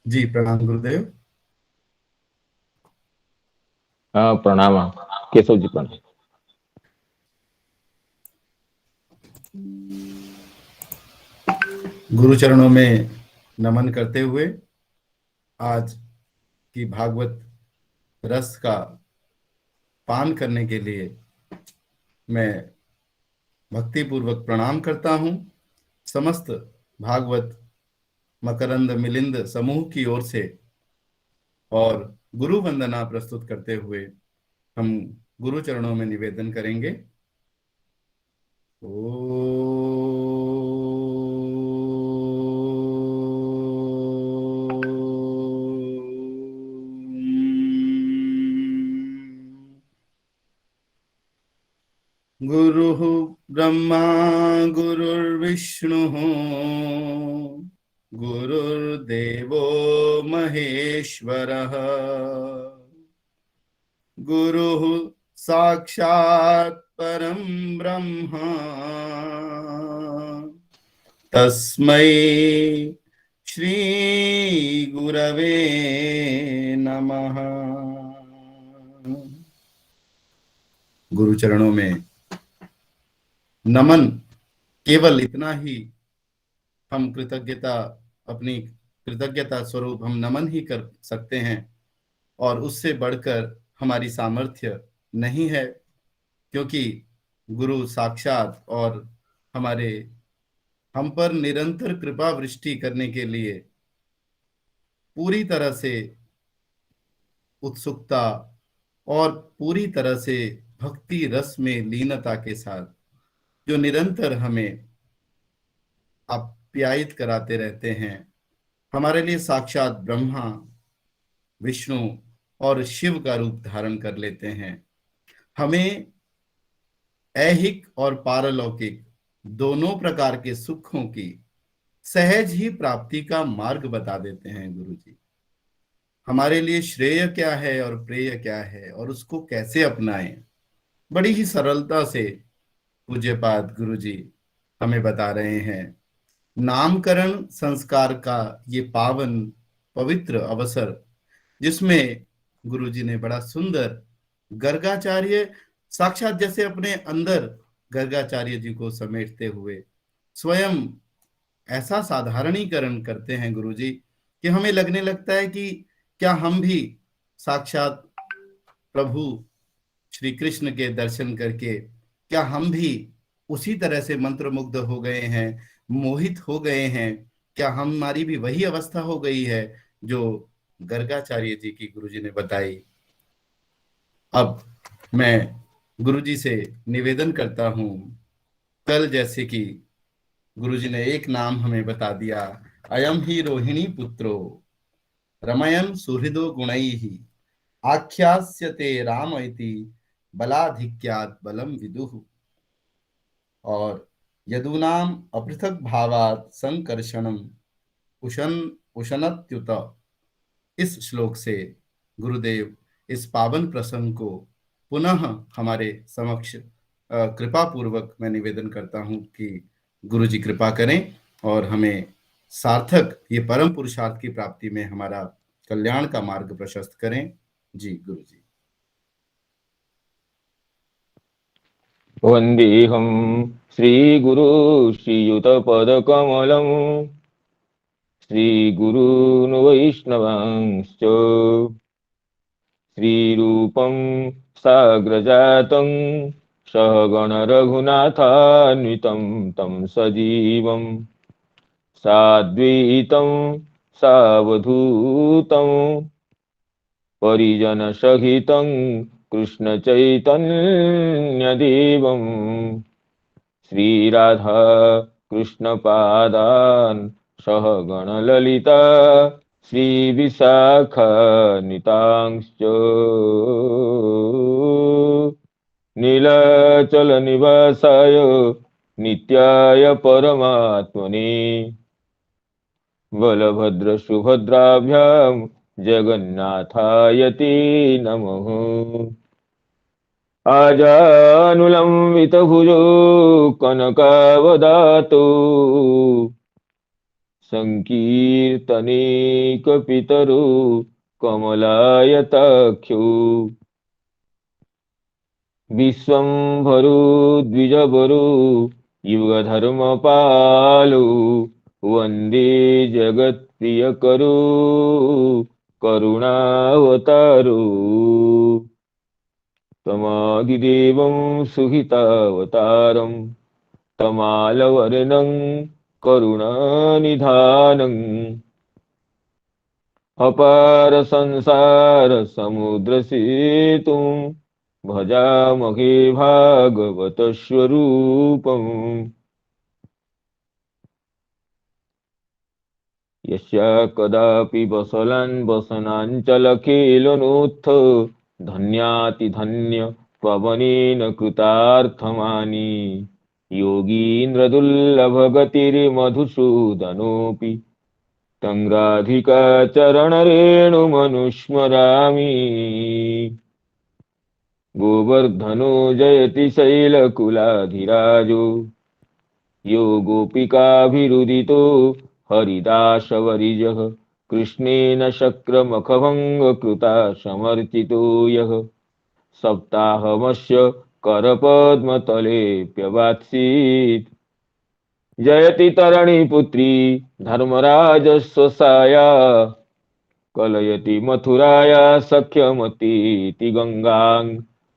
जी प्रणाम गुरुदेव। हाँ प्रणाम केशव जी प्रणाम। गुरु चरणों में नमन करते हुए आज की भागवत रस का पान करने के लिए मैं भक्ति पूर्वक प्रणाम करता हूँ। समस्त भागवत मकरंद मिलिंद समूह की ओर से और गुरु वंदना प्रस्तुत करते हुए हम गुरु चरणों में निवेदन करेंगे। गुरुः ब्रह्मा गुरुर्विष्णुः गुरुर्देवो महेश्वरः गुरुः साक्षात् परं ब्रह्म तस्मै श्री गुरवे नमः। गुरु चरणों में नमन, केवल इतना ही हम अपनी कृतज्ञता स्वरूप हम नमन ही कर सकते हैं और उससे बढ़कर हमारी सामर्थ्य नहीं है, क्योंकि गुरु साक्षात और हम पर निरंतर कृपा वृष्टि करने के लिए पूरी तरह से उत्सुकता और पूरी तरह से भक्ति रस में लीनता के साथ जो निरंतर हमें आप्यायित कराते रहते हैं, हमारे लिए साक्षात ब्रह्मा विष्णु और शिव का रूप धारण कर लेते हैं। हमें ऐहिक और पारलौकिक दोनों प्रकार के सुखों की सहज ही प्राप्ति का मार्ग बता देते हैं गुरु जी। हमारे लिए श्रेय क्या है और प्रेय क्या है और उसको कैसे अपनाएं, बड़ी ही सरलता से पूज्यपाद गुरु जी हमें बता रहे हैं। नामकरण संस्कार का ये पावन पवित्र अवसर, जिसमें गुरु जी ने बड़ा सुंदर गर्गाचार्य साक्षात जैसे अपने अंदर गर्गाचार्य जी को समेटते हुए स्वयं ऐसा साधारणीकरण करते हैं गुरु जी कि हमें लगने लगता है कि क्या हम भी साक्षात प्रभु श्री कृष्ण के दर्शन करके क्या हम भी उसी तरह से मंत्रमुग्ध हो गए हैं, मोहित हो गए हैं? क्या हमारी भी वही अवस्था हो गई है जो गर्गाचार्य जी की गुरु जी ने बताई? अब मैं गुरु जी से निवेदन करता हूं, कल जैसे कि गुरु जी ने एक नाम हमें बता दिया, अयम ही रोहिणी पुत्रो रमयन सुहृदो गुणैः आख्यास्यते राम इति बलाधिक्यात् बलम विदुः। और यदूनाम अपृथक भावात संकर्षणम उशन उशनत्युत। इस श्लोक से गुरुदेव इस पावन प्रसंग को पुनः हमारे समक्ष कृपा पूर्वक मैं निवेदन करता हूं कि गुरु जी कृपा करें और हमें सार्थक ये परम पुरुषार्थ की प्राप्ति में हमारा कल्याण का मार्ग प्रशस्त करें। जी गुरु जी। वंदेहम श्रीगुरु श्रीयुतपदकमलं श्रीगुरून् वैष्णवांश्च श्रीरूपं साग्रजातं सहगण रघुनाथान्वितं तं सजीवं साद्वैतं सावधूतं परिजनसहितं कृष्णचैतन्यदेवं श्रीराधा कृष्णपादान् सह गणललिता श्रीविशाखान्वितांश्च नीलाचलनिवासाय नित्याय परमात्मने बलभद्रसुभद्राभ्यां जगन्नाथाय ते नमः। आजानुलम्बितभुजो कनकावदातो सङ्कीर्तनेकपितरो कमलायताख्यो विश्वम्भरो द्विजवरो युगधर्मपालो वन्दे जगत्प्रियकरो करुणावतारो तमादिदेवं सुहितावतारं तमालवर्णं करुणानिधानम् अपार संसार समुद्र सेतुं भजामहे भागवत स्वरूपम् यस्य कदापि वसलान् वसनाञ्चलखेलनोत्थ धन्यातिधन्य पवनेन कृतार्थमानि योगीन्द्रदुर्लभगतिर्मधुसूदनोऽपि तं राधिकाचरणरेणुमनुस्मरामि गोवर्धनो जयति शैलकुलाधिराजो यो गोपिकाभिरुदितो हरिदासवरिजः कृष्णेन शक्रमखभङ्गकृता समर्चितो यः सप्ताहमस्य करपद्मतलेऽप्यवात्सीत् जयति तरणीपुत्री धर्मराजस्वसाया कलयति मथुराया सख्यमतीति गङ्गां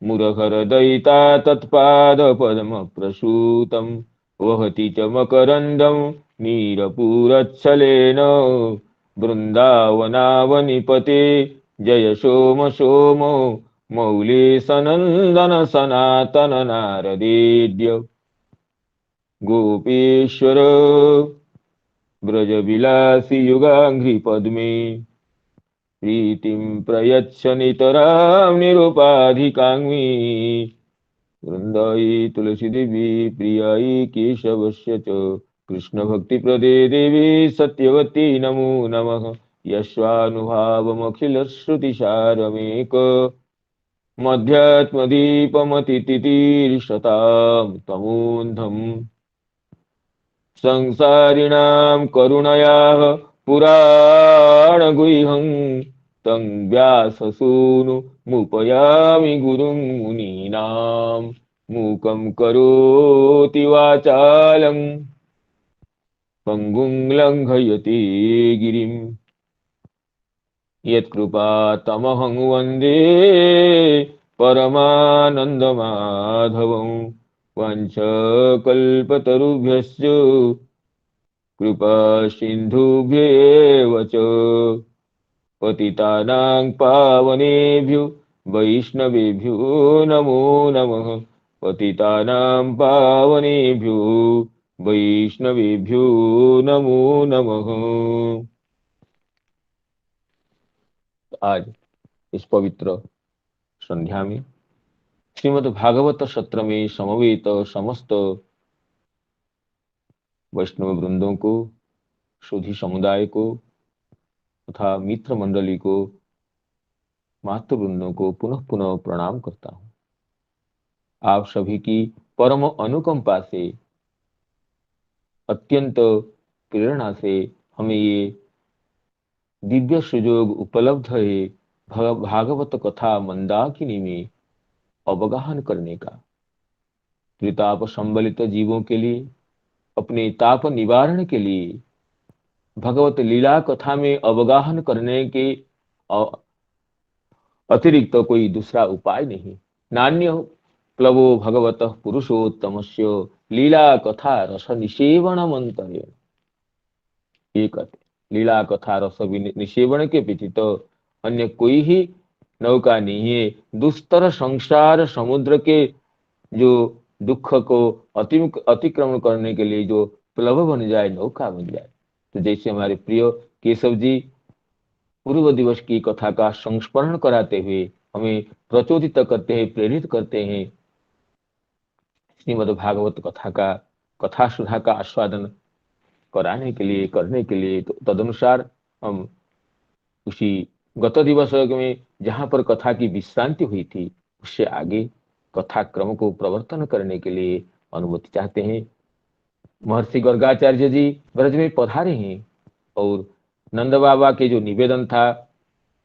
मुरहरदयिता तत्पादपद्मप्रसूतं वहति च मकरन्दं नीरपूरच्छलेन बृन्दावनावनिपते जय सोम सोम मौलेशनन्दन सनातन नारदेद्य गोपेश्वर ब्रजविलासि युगाङ्घ्रिपद्मे प्रीतिं प्रयच्छ नितरां निरुपाधिकाङ्मी वृन्दायै तुलसीदेवी प्रियायै केशवस्य च कृष्णभक्तिप्रदे देवी सत्यवती नमो नमः यस्वानुभावमखिलश्रुतिसारमेक मध्यात्मदीपमतितितीर्षतां तमोऽन्धम् संसारिणां करुणयाः पुराणगुह्यं तं व्याससूनुमुपयामि गुरुं मुनीनां मूकं करोति वाचालं पङ्गुं लङ्घयति गिरिं यत्कृपातमहं वन्दे परमानन्दमाधवं वाञ्छकल्पतरुभ्यश्च कृपा सिन्धुभ्येव च पतितानां पावनेभ्यो वैष्णवेभ्यो नमो नमः पतितानां पावनेभ्यो वैष्णवेभ्यो नमो नमः। आज इस पवित्र संध्या में श्रीमद् भागवत सत्र में समवेत समस्त वैष्णव वृंदों को, शोधी समुदाय को तथा मित्र मंडली को, मातृ वृंदों को पुनः पुनः प्रणाम करता हूं। आप सभी की परम अनुकंपा से, अत्यंत प्रेरणा से हमें ये दिव्य सुयोग उपलब्ध है भागवत कथा मंदाकिनी में अवगाहन करने का। त्रिताप संबलित जीवों के लिए, अपने ताप निवारण के लिए भगवत लीला कथा में अवगाहन करने के अतिरिक्त तो कोई दूसरा उपाय नहीं। नान्य प्लवो भगवतः पुरुषोत्तमस्य लीला कथा रस निषेवण मंतव्य। ये कहते लीला कथा रस निषेवण के व्यतीत तो अन्य कोई ही नौका नहीं है। दुस्तर संसार समुद्र के जो दुख को अतिक्रमण करने के लिए जो प्लव बन जाए, नौका बन जाए। तो जैसे हमारे प्रिय केशव जी पूर्व दिवस की कथा का संस्मरण कराते हुए हमें प्रचोदित करते हैं, प्रेरित करते हैं श्रीमद् भागवत कथा का, कथा सुधा का आस्वादन कराने के लिए, करने के लिए। तो तदनुसार हम उसी गत दिवस में जहां पर कथा की विश्रांति हुई थी, उससे आगे कथा क्रम को प्रवर्तन करने के लिए अनुमति चाहते हैं। महर्षि गर्गाचार्य जी ब्रज में पधारे हैं और नंद बाबा के जो निवेदन था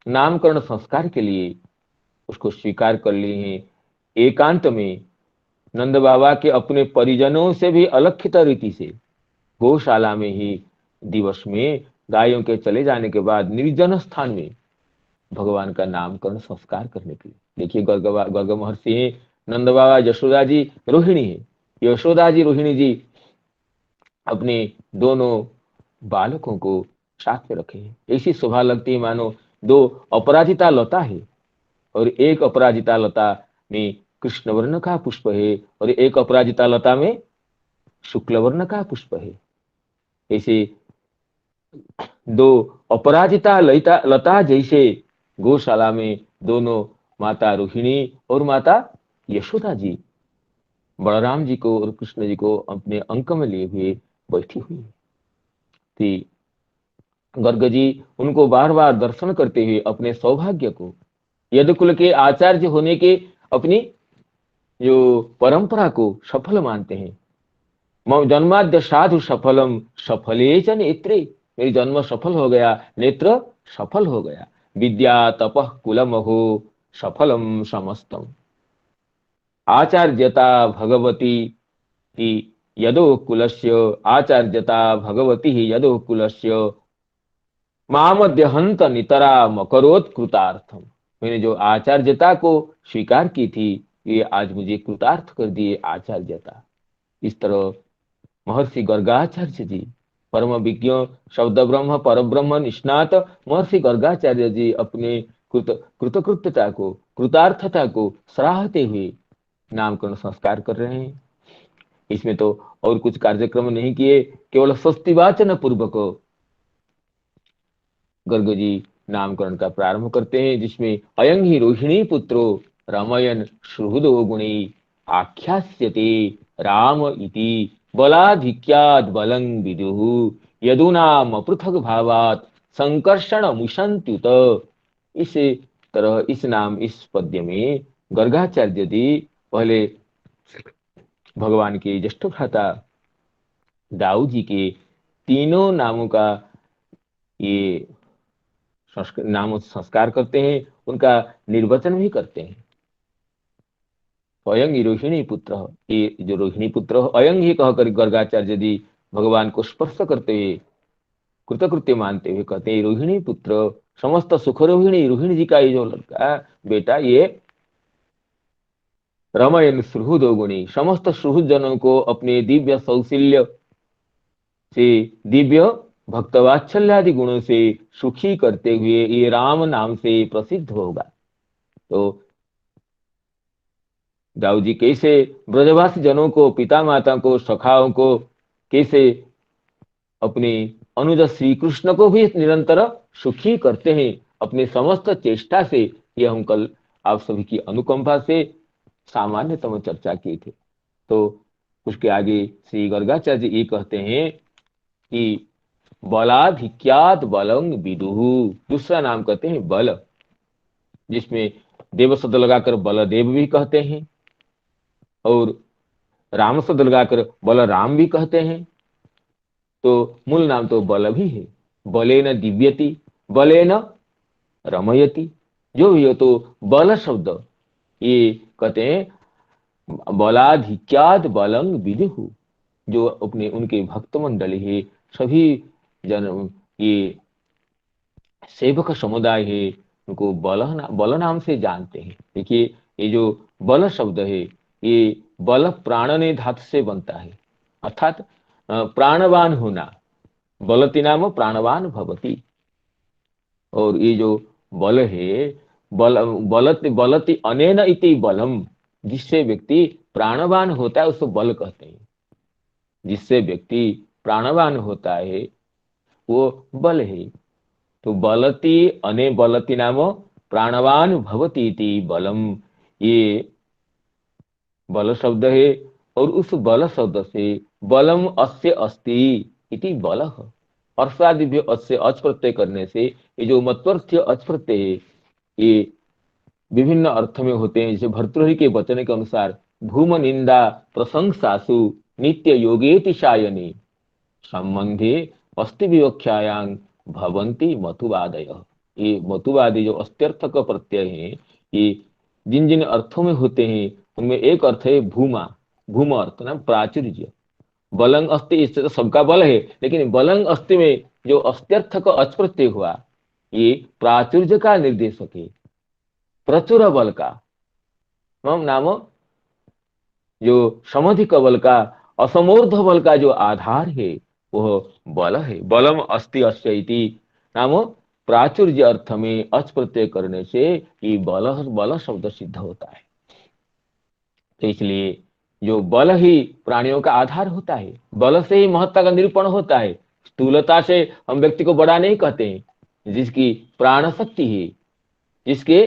नामकरण संस्कार के लिए, उसको स्वीकार कर लिए हैं। एकांत में नंद बाबा के अपने परिजनों से भी अलक्षित रीति से गौशाला में ही दिवस में गायों के चले जाने के बाद निर्जन स्थान में भगवान का नामकरण संस्कार करने के लिए। देखिए गर्ग महर्षि हैं, नंद बाबा, यशोदा जी, रोहिणी है। यशोदा जी, रोहिणी जी अपने दोनों बालकों को साथ में रखे हैं। ऐसी शोभा लगती है मानो दो अपराजिता लता है, और एक अपराजिता लता में कृष्ण वर्ण का पुष्प है और एक अपराजिता लता में शुक्ल वर्ण का पुष्प है। ऐसे दो अपराजिता लता जैसे गौशाला में दोनों माता रोहिणी और माता यशोदा जी बलराम जी को और कृष्ण जी को अपने अंक में लिए हुए बैठी हुई थी। गर्ग जी उनको बार बार दर्शन करते हुए अपने सौभाग्य को, यदुकुल के आचार्य होने के अपनी जो परंपरा को सफल मानते हैं। जन्माद्य साधु सफलम सफले च नेत्रे, मेरी जन्म सफल हो गया, नेत्र सफल हो गया। विद्या तपः कुलमहो सफलम समस्तम, आचार्यता भगवती ही यदो कुलस्य, आचार्यता भगवती ही यदो कुलस्य मामद्यहंत नितरा मकरोत कृतार्थम। मैंने जो आचार्यता को स्वीकार की थी, ये आज मुझे कृतार्थ कर दिए आचार्यता। इस तरह महर्षि गर्गाचार्य जी परम विज्ञ, शब्द ब्रह्म पर ब्रह्म निष्णात महर्षि गर्गाचार्य जी अपने कृतकृत्यता को, कृतार्थता को सराहते हुए नामकरण संस्कार कर रहे हैं। इसमें तो और कुछ कार्यक्रम नहीं किए, केवल स्वस्तिवाचन पूर्वक गर्ग जी नामकरण का प्रारंभ करते हैं, जिसमें अयं ही रोहिणी पुत्रो रामयन सुहृदो गुणी आख्यास्यते राम इति बलाधिक्याद बलं विदुः यदुनाम पृथक भावात संकर्षण मुशंत्युत। इस तरह इस पद्य में गर्गाचार्य जी पहले भगवान के ज्येष्ठ भ्राता दाऊ जी के तीनों नामों का ये नाम संस्कार करते हैं, उनका निर्वचन भी करते हैं। अयं रोहिणी पुत्र, ये जो रोहिणी पुत्र अयं ही कहकर गर्गाचार्य जी भगवान को स्पर्श करते हुए कृतकृत्य मानते हुए कहते हैं रोहिणी पुत्र, समस्त सुख रोहिणी, रोहिणी जी का ये जो लड़का बेटा, ये रमयन सुहृदो गुणी, समस्त सुहृद जनों को अपने दिव्य सौशील्य से, दिव्य भक्तवात्सल्यादि गुणों से सुखी करते हुए ये राम नाम से प्रसिद्ध होगा। तो दाऊ जी कैसे ब्रजवासी जनों को, पिता माता को, सखाओं को कैसे अपने अनुज श्री कृष्ण को भी निरंतर सुखी करते हैं अपने समस्त चेष्टा से, ये हम कल आप सभी की अनुकंपा से सामान्यतम चर्चा की थी। तो उसके आगे श्री गर्गाचार्य ये कहते हैं कि बलाधिक्यात बलं विदुः, दूसरा नाम कहते हैं बल, जिसमें देव शब्द लगाकर बलदेव भी कहते हैं और राम शब्द लगाकर बलराम भी कहते हैं। तो मूल नाम तो बल भी है। बलेन दिव्यति, बलेन रमयति, जो भी हो, तो बल शब्द ये कहते हैं बलाधिक्यात बलं विदुः, जो अपने उनके भक्त मंडली है, सभी जन, ये सेवक समुदाय है, उनको बल नाम से जानते हैं। देखिए ये जो बल शब्द है, ये बल प्राण ने धातु से बनता है, अर्थात प्राणवान होना, बलति नाम प्राणवान भवति। और ये जो बल है, बल बलति बलति अनेन इति बलम, जिससे व्यक्ति प्राणवान होता है उसको बल कहते हैं। जिससे व्यक्ति प्राणवान होता है वो बल है। तो बलति अने बलति नाम प्राणवान भवति इति बलम, ये बल शब्द है। और उस बल शब्द से बलम अस्य अस्ति इति बलः, अर्षादिभ्य अस्य अच प्रत्यय करने से ये जो मत्वर्थ्य अच प्रत्यय है ये विभिन्न अर्थ में होते हैं। जैसे भर्तृहरि के वचन के अनुसार भूम निंदा प्रशंसासु नित्य योगेति शायनी संबंधे अस्ति विवक्षायां भवन्ति मतुवादय। ये मतुवादी जो अस्त्यर्थक प्रत्यय हैं ये जिन जिन अर्थों में होते हैं उनमें एक अर्थ है भूमा, भूम अर्थ ना प्राचुर्य। बलंग अस्ति इससे तो सबका बल है, लेकिन बलंग अस्ति में जो अस्त्यर्थक अच प्रत्यय हुआ ये प्राचुर्य का निर्देशक है, प्रचुर बल का नाम, जो समधिक बल का असमूर्ध बल का जो आधार है वह बल है। बलम अस्ति अस्य इति नाम प्राचुर्य अर्थ में अच प्रत्यय करने से ये बल बल शब्द सिद्ध होता है। तो इसलिए जो बल ही प्राणियों का आधार होता है, बल से ही महत्ता का निरूपण होता है। स्थूलता से हम व्यक्ति को बड़ा नहीं कहते हैं। जिसकी प्राण शक्ति है, जिसके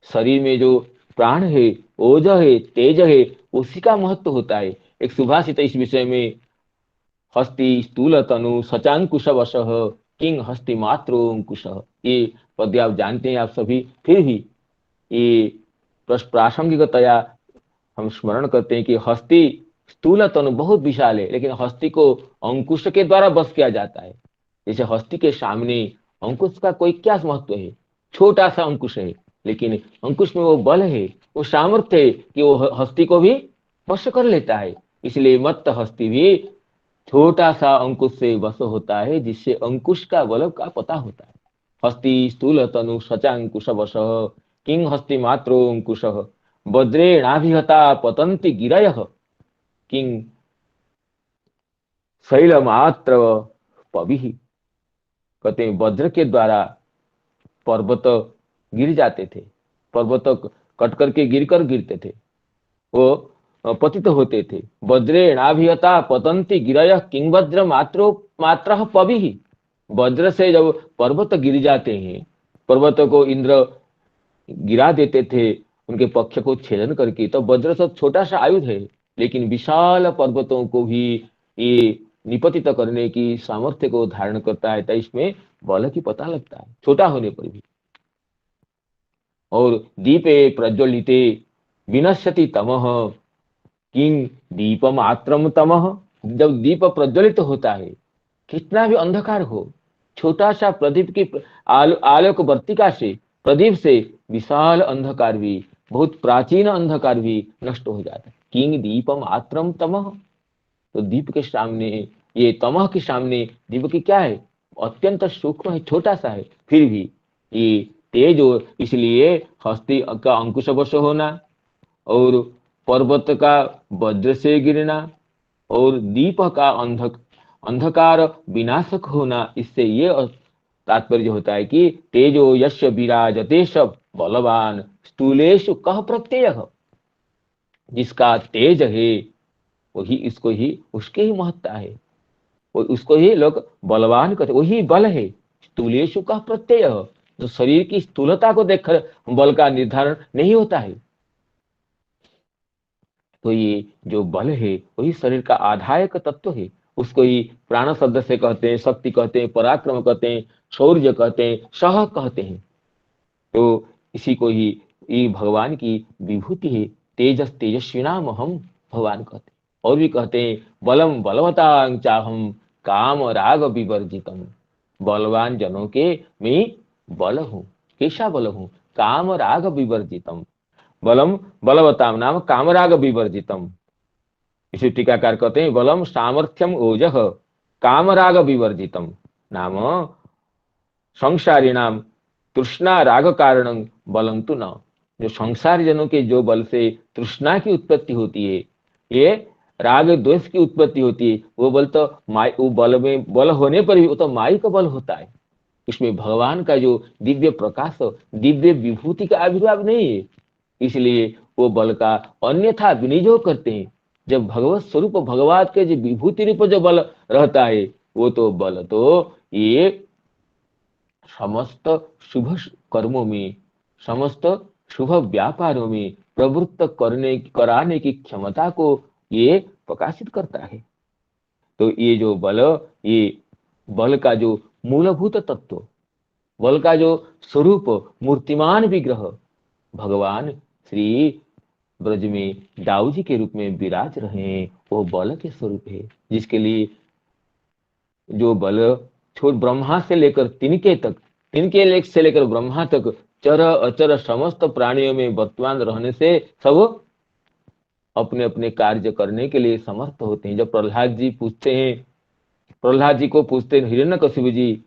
शरीर में जो प्राण है, ओज है, तेज है, उसी का महत्व होता है। एक सुभाषित इस विषय में, हस्ति स्थूल तनु सचांकुश वशः किंग हस्ति मात्रोंकुश, ये पद्य आप जानते हैं आप सभी, फिर भी ये प्रासंगिकतया हम स्मरण करते हैं कि हस्ति स्थूल तनु बहुत विशाल है, लेकिन हस्ति को अंकुश के द्वारा बस किया जाता है। जैसे हस्ति के सामने अंकुश का कोई क्या महत्व है, छोटा सा अंकुश है, लेकिन अंकुश में वो बल है, वो सामर्थ्य है कि वो हस्ती को भी वश कर लेता है। इसलिए मत्त हस्ती भी छोटा सा अंकुश से वश होता है, जिससे अंकुश का बल का पता होता है। हस्ती स्थूल तनु सचांकुश वश किंग हस्ति मात्रो अंकुश वज्रेणाभिहता पतंति गिरयः किंग शैल मात्र पविः। कहते हैं वज्र के द्वारा पर्वत गिर जाते थे, पर्वत कट करके गिरते थे, वो पतित होते थे। वज्रेणाभिहता पतंति गिरयः किंग वज्र मात्रो मात्रः पविः। वज्र से जब पर्वत गिर जाते हैं, पर्वत को इंद्र गिरा देते थे उनके पक्ष को छेदन करके, तो वज्र सब छोटा सा आयुध है, लेकिन विशाल पर्वतों को भी ये निपतित करने की सामर्थ्य को धारण करता है। तो इसमें बल की पता लगता है छोटा होने पर भी। और दीपे प्रज्वलिते विनश्यति तमः किंग दीपम आत्रम तमः। जब दीप प्रज्वलित होता है, कितना भी अंधकार हो, छोटा सा प्रदीप की आलोक वर्तिका से, प्रदीप से विशाल अंधकार भी, बहुत प्राचीन अंधकार भी नष्ट हो जाता है। किंग दीपम आत्रम तमः। तो दीप के सामने, ये तमह के सामने दीप की क्या है, अत्यंत सूक्ष्म है, छोटा सा है, फिर भी ये तेज हो। इसलिए हस्ती का अंकुश वश होना और पर्वत का वज्र से गिरना और दीप का अंधकार विनाशक होना, इससे ये तात्पर्य होता है कि तेजो यस्य विराजते सब बलवान स्थूलेषु कह प्रत्यय। जिसका तेज है वही इसको ही, उसके ही महत्ता है, उसको ही लोग बलवान कहते, वही बल है। स्थूलेषु का प्रत्यय, जो शरीर की स्थूलता को देखकर बल का निर्धारण नहीं होता है। तो ये जो बल है वही शरीर का आधायक तत्व है। उसको ही प्राण शब्द से कहते हैं, शक्ति कहते हैं, पराक्रम कहते हैं, शौर्य कहते हैं, सह कहते हैं। तो इसी को ही ये भगवान की विभूति है। तेजस तेजस्विनाम हम भगवान कहते हैं। और भी कहते हैं बलम बलवतां चाहम काम राग विवर्जितम। बलवान जनों के मैं बल हूँ। कैसा बल हूँ, काम राग विवर्जितम। बलम बलवताम नाम कामराग विवर्जितम। इसी टीकाकार कहते हैं बलम सामर्थ्यम ओजः कामराग विवर्जितम नाम संसारी नाम तृष्णा राग कारण बलम तु न। जो संसार जनों के जो बल से तृष्णा की उत्पत्ति होती है, ये राग द्वेष की उत्पत्ति होती है, वो बल तो वो बल में बल होने पर भी वो तो माई का बल होता है। उसमें भगवान का जो दिव्य प्रकाश, दिव्य विभूति का आविर्भाव नहीं है, इसलिए वो बल का अन्यथा विनियोग करते हैं। जब भगवत स्वरूप भगवान के जो विभूति रूप जो बल रहता है, वो तो बल तो ये समस्त शुभ कर्मों में, समस्त शुभ व्यापारों में प्रवृत्त कराने की क्षमता को ये प्रकाशित करता है। तो ये जो बल, ये बल का जो मूलभूत तत्व, बल का जो स्वरूप मूर्तिमान विग्रह भगवान श्री ब्रज में दाऊ जी के रूप में विराज रहे हैं, वो बल के स्वरूप है, जिसके लिए जो बल छोड़ ब्रह्मा से लेकर तिनके तक, तिनके लेख से लेकर ब्रह्मा तक चर अचर समस्त प्राणियों में वर्तमान रहने से सब अपने अपने कार्य करने के लिए समर्थ होते हैं। जब प्रहलाद जी पूछते हैं, प्रहलाद जी को पूछते हैं हिरण्यकशिपु जी,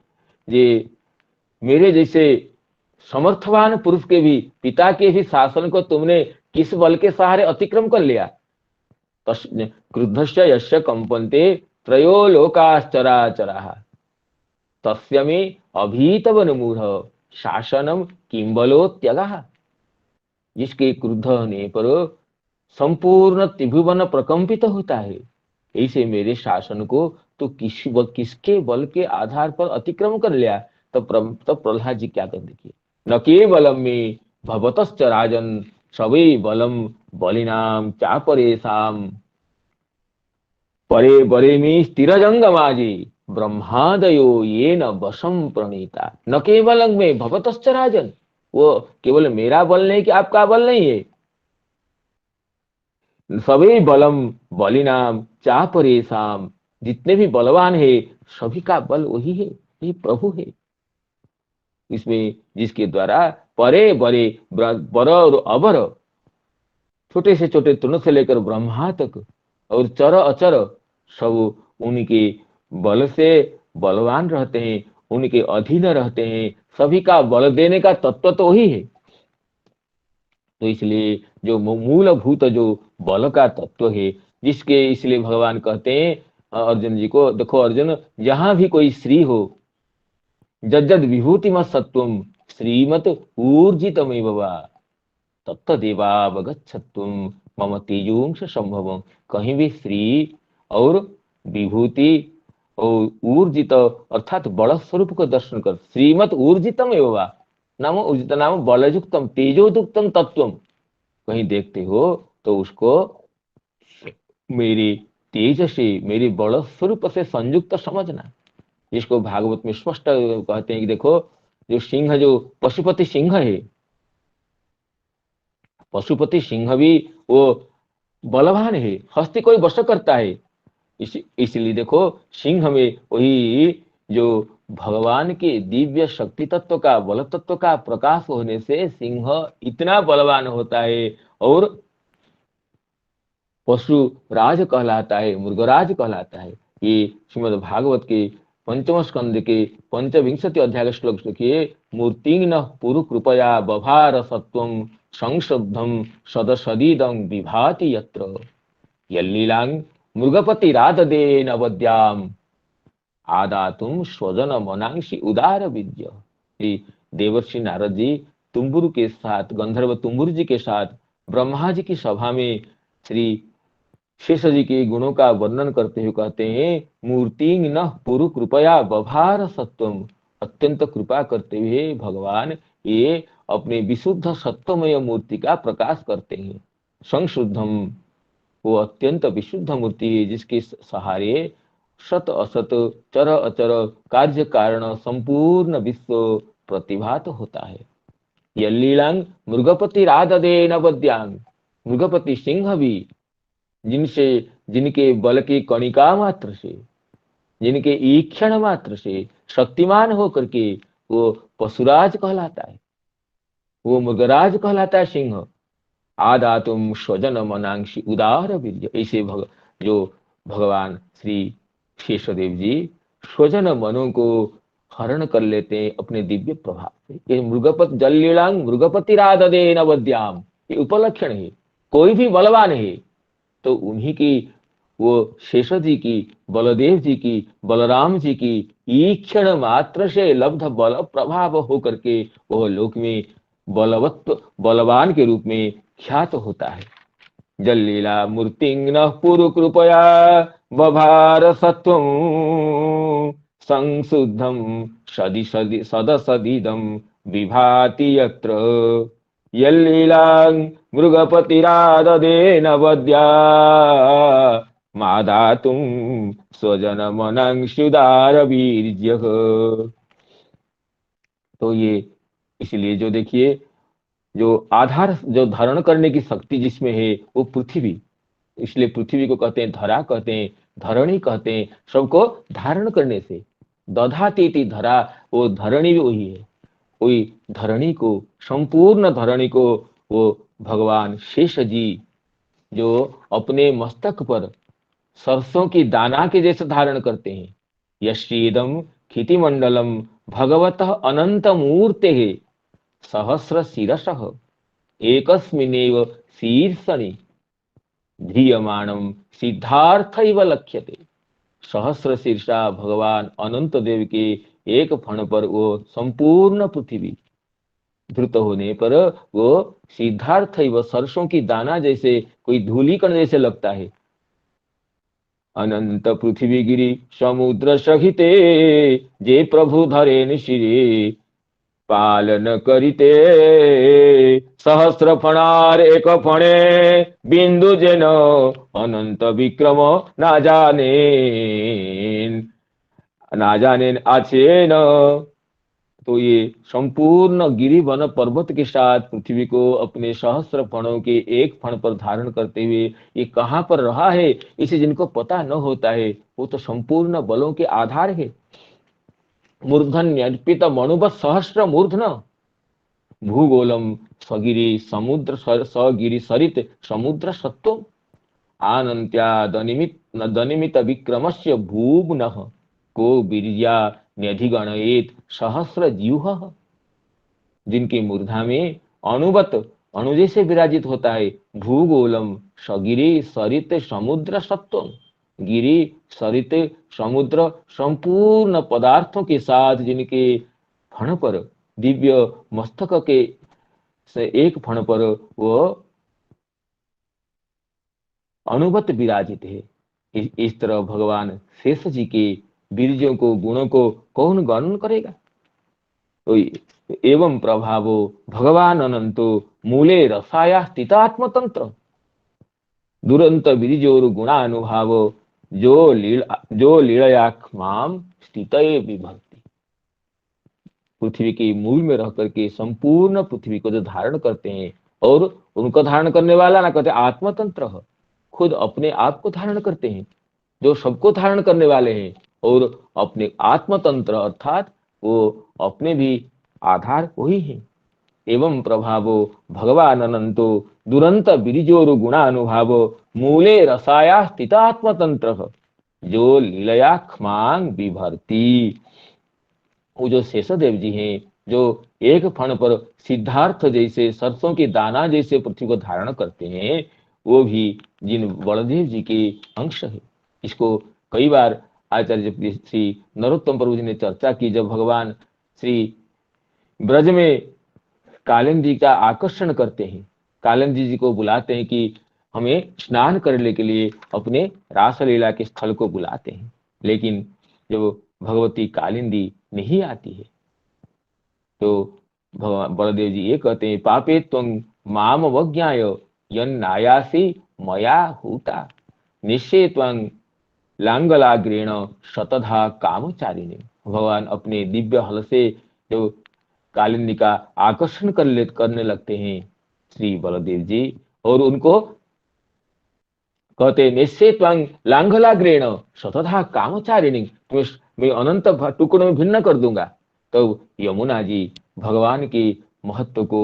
ये मेरे जैसे समर्थवान पुरुष के भी, पिता के भी शासन को तुमने किस बल के सहारे अतिक्रम कर लिया? क्रुद्धस्य यस्य कंपन्ते त्रयो लोकाश्चराचराः तस्य मे अभीतवन मूढ़ शासनम किंबलो त्यागः। जिसके क्रुद्ध होने पर संपूर्ण त्रिभुवन प्रकंपित होता है, ऐसे मेरे शासन को तो किसके बल के आधार पर अतिक्रम कर लिया? तब प्रहलाद जी क्या कर देखिए, न केवलम में भवतश्च राजन सवै बलम बलिनाम चापरेशाम परे बरे में स्थिरजंगमाजी ब्रह्मादयो ये न वशम प्रणीता। न केवल में भवतश्च राजन, वो केवल मेरा बल नहीं कि आपका बल नहीं है, सभी बलम बलिनाम चापरेशाम, जितने भी बलवान है सभी का बल वही है, ये प्रभु है। इसमें जिसके द्वारा परे बरे बर और अबर, छोटे से छोटे तृण से लेकर ब्रह्मा तक और चर अचर सब उनके बल से बलवान रहते हैं, उनके अधीन रहते हैं। सभी का बल देने का तत्व तो वही है। तो इसलिए जो मूलभूत जो बल का तत्व है, जिसके इसलिए भगवान कहते हैं अर्जुन जी को, देखो अर्जुन, जहां भी कोई श्री हो, जज्जद विभूति मत सत्वम श्रीमत ऊर्जितमेव वा तत्तदेवावगच्छत्वम मम तेजोंश संभवम। कहीं भी श्री और विभूति और ऊर्जित अर्थात बल स्वरूप को दर्शन कर, श्रीमत ऊर्जितम एवं नाम ऊर्जित नाम बलयुक्तम तेजोदुक्तम तत्वम, कहीं देखते हो तो उसको मेरे तेज से, मेरे बल स्वरूप से संयुक्त समझना। जिसको भागवत में स्पष्ट कहते हैं कि देखो, जो सिंह, जो पशुपति सिंह है, पशुपति सिंह भी वो बलवान है, हस्ती कोई वश करता है। इसलिए देखो सिंह में वही जो भगवान के दिव्य शक्ति तत्व का, बल तत्व का प्रकाश होने से सिंह इतना बलवान होता है और पशु राज कहलाता है, मृगराज कहलाता है। ये श्रीमद् भागवत के पंचम स्कंद के पंचविंशति अध्याय का श्लोक देखिए, मूर्तिंग पुरु कृपया बभार सत्वम संशुद्धम सदसदीदं विभाति यत्र यल्लीलांग मृगपति राधदे नवद्याम आदातुम स्वजन मनांसी उदार विद्य। देवर्षि नारद जी तुम्बुरु के साथ, गंधर्व तुम्बुरु जी के साथ ब्रह्मा जी की सभा में श्री शेष जी के गुणों का वर्णन करते हुए कहते हैं, मूर्ति न पुरु कृपया बभार सत्वम, अत्यंत कृपा करते हुए भगवान ये अपने विशुद्ध सत्वमय मूर्ति का प्रकाश करते हैं। संशुद्धम, वो अत्यंत विशुद्ध मूर्ति है जिसके सहारे सत असत चर अचर कार्य कारण संपूर्ण विश्व प्रतिभात होता है। यल्लीलांग मृगपति राधदे नवद्यांग, मृगपति सिंह भी जिनसे, जिनके बल की कणिका मात्र से, जिनके ईक्षण मात्र से शक्तिमान होकर के वो पशुराज कहलाता है, वो मृगराज कहलाता है सिंह। आदातुम स्वजन मनांशी उदार वीर्य, ऐसे जो भगवान श्री शेषदेव जी स्वजन मनों को हरण कर लेते हैं अपने दिव्य प्रभाव से। ये मृगपत जल्लीलांग मृगपति राधदे नवद्याम, ये उपलक्षण है। कोई भी बलवान है तो उन्हीं की वो शेष जी की, बलदेव जी की, बलराम जी की ईक्षण मात्र से लब्ध बल प्रभाव होकर के वह लोक में बलवान के रूप में ख्यात होता है। जल लीला मूर्तिंग पुरु कृपया बभार सत्वं संशुद्धम सदि सदि सदसदिदम विभाति यत्र यल्लीलां मृगपतिराददेन वद्या मादातुं स्वजनमनंक्षुदार वीर्यः। तो ये इसलिए जो देखिए, जो आधार जो धारण करने की शक्ति जिसमें है वो पृथ्वी, इसलिए पृथ्वी को कहते हैं धरा, कहते हैं धरणी, कहते हैं सबको धारण करने से। दधाती थी धरा, वो धरणी भी वही है। वही धरणी को, संपूर्ण धरणी को वो भगवान शेष जी जो अपने मस्तक पर सरसों की दाना के जैसे धारण करते हैं। यश्रीदम क्षितिमंडलम भगवत अनंत मूर्ते सहस्र शिरसः एकस्मिनेव शीर्षणि ध्रियमाणम सिद्धार्थैव लक्ष्यते। सहस्र शीर्षा भगवान अनंत देव के एक फण पर वो संपूर्ण पृथ्वी धृत होने पर वो सिद्धार्थैव सरसों की दाना जैसे, कोई धूलिकण जैसे लगता है। अनंत पृथ्वी गिरी समुद्र सहिते जे प्रभु धरे निशिरे पालन करिते सहस्र फणार एक फणे बिंदु जेन अनंत विक्रम ना जाने आछे न। तो ये संपूर्ण गिरी वन पर्वत के साथ पृथ्वी को अपने सहस्र फणों के एक फण पर धारण करते हुए ये कहाँ पर रहा है, इसे जिनको पता न होता है वो तो संपूर्ण बलों के आधार है। मूर्धन अर्पित मणुबत सहस्र मूर्धन भूगोलम सगिरी समुद्र सगिरी सरित समुद्र सत्व आनंत्या दनिमित विक्रमस्य भूम्नः को बीर्या न्यधिगणयेत सहस्र जीव। जिनकी मूर्धा में अणुवत, अणु जैसे विराजित होता है, भूगोलम सगिरी सरित समुद्र सत्व, गिरी सरित समुद्र संपूर्ण पदार्थों के साथ जिनके फण पर, दिव्य मस्तक के से एक फण पर वो अणुवत विराजित है। इस तरह भगवान शेष जी के वीर्यों को, गुणों को कौन गणन करेगा। तो एवं प्रभावो भगवान अनंतो मूले रसाया स्थितात्म तंत्र दुरंत बीजोर गुणानुभाव जो लीलया माम स्थित विभक्ति। पृथ्वी के मूल में रह करके संपूर्ण पृथ्वी को जो धारण करते हैं, और उनको धारण करने वाला ना कहते आत्मतंत्र, खुद अपने आप को धारण करते हैं, जो सबको धारण करने वाले हैं, और अपने आत्मतंत्र अर्थात वो अपने भी आधार वही है। एवं प्रभावो भगवान अनंतो दुरंत बिरिजोर गुणानुभाव मूले रसाया स्थितात्मतंत्र जो लीलया क्षमांग विभर्ती। वो जो शेषदेव जी हैं, जो एक फण पर सिद्धार्थ जैसे, सरसों के दाना जैसे पृथ्वी को धारण करते हैं, वो भी जिन बलदेव जी के अंश है। इसको कई बार आचार्य श्री नरोत्तम प्रभु जी ने चर्चा की, जब भगवान श्री ब्रज में कालिंदी का आकर्षण करते हैं, कालिंदी जी को बुलाते हैं कि हमें स्नान करने के लिए अपने रासलीला के स्थल को बुलाते हैं, लेकिन जब भगवती कालिंदी नहीं आती है तो भगवान बलदेव जी ये कहते हैं, पापे त्वं माम अवज्ञाय यन्नायासि मया हूता निश्चय त्वं लांगलाग्रेण शतधा कामचारिणी। भगवान अपने दिव्य हल से जो कालिंदी का आकर्षण करने लगते हैं श्री बलदेव जी, और उनको कहते निश्चय त्वं लांगलाग्रेण शतधा कामचारिणी, मैं अनंत टुकड़ों में भिन्न कर दूंगा। तो यमुना जी भगवान के महत्व को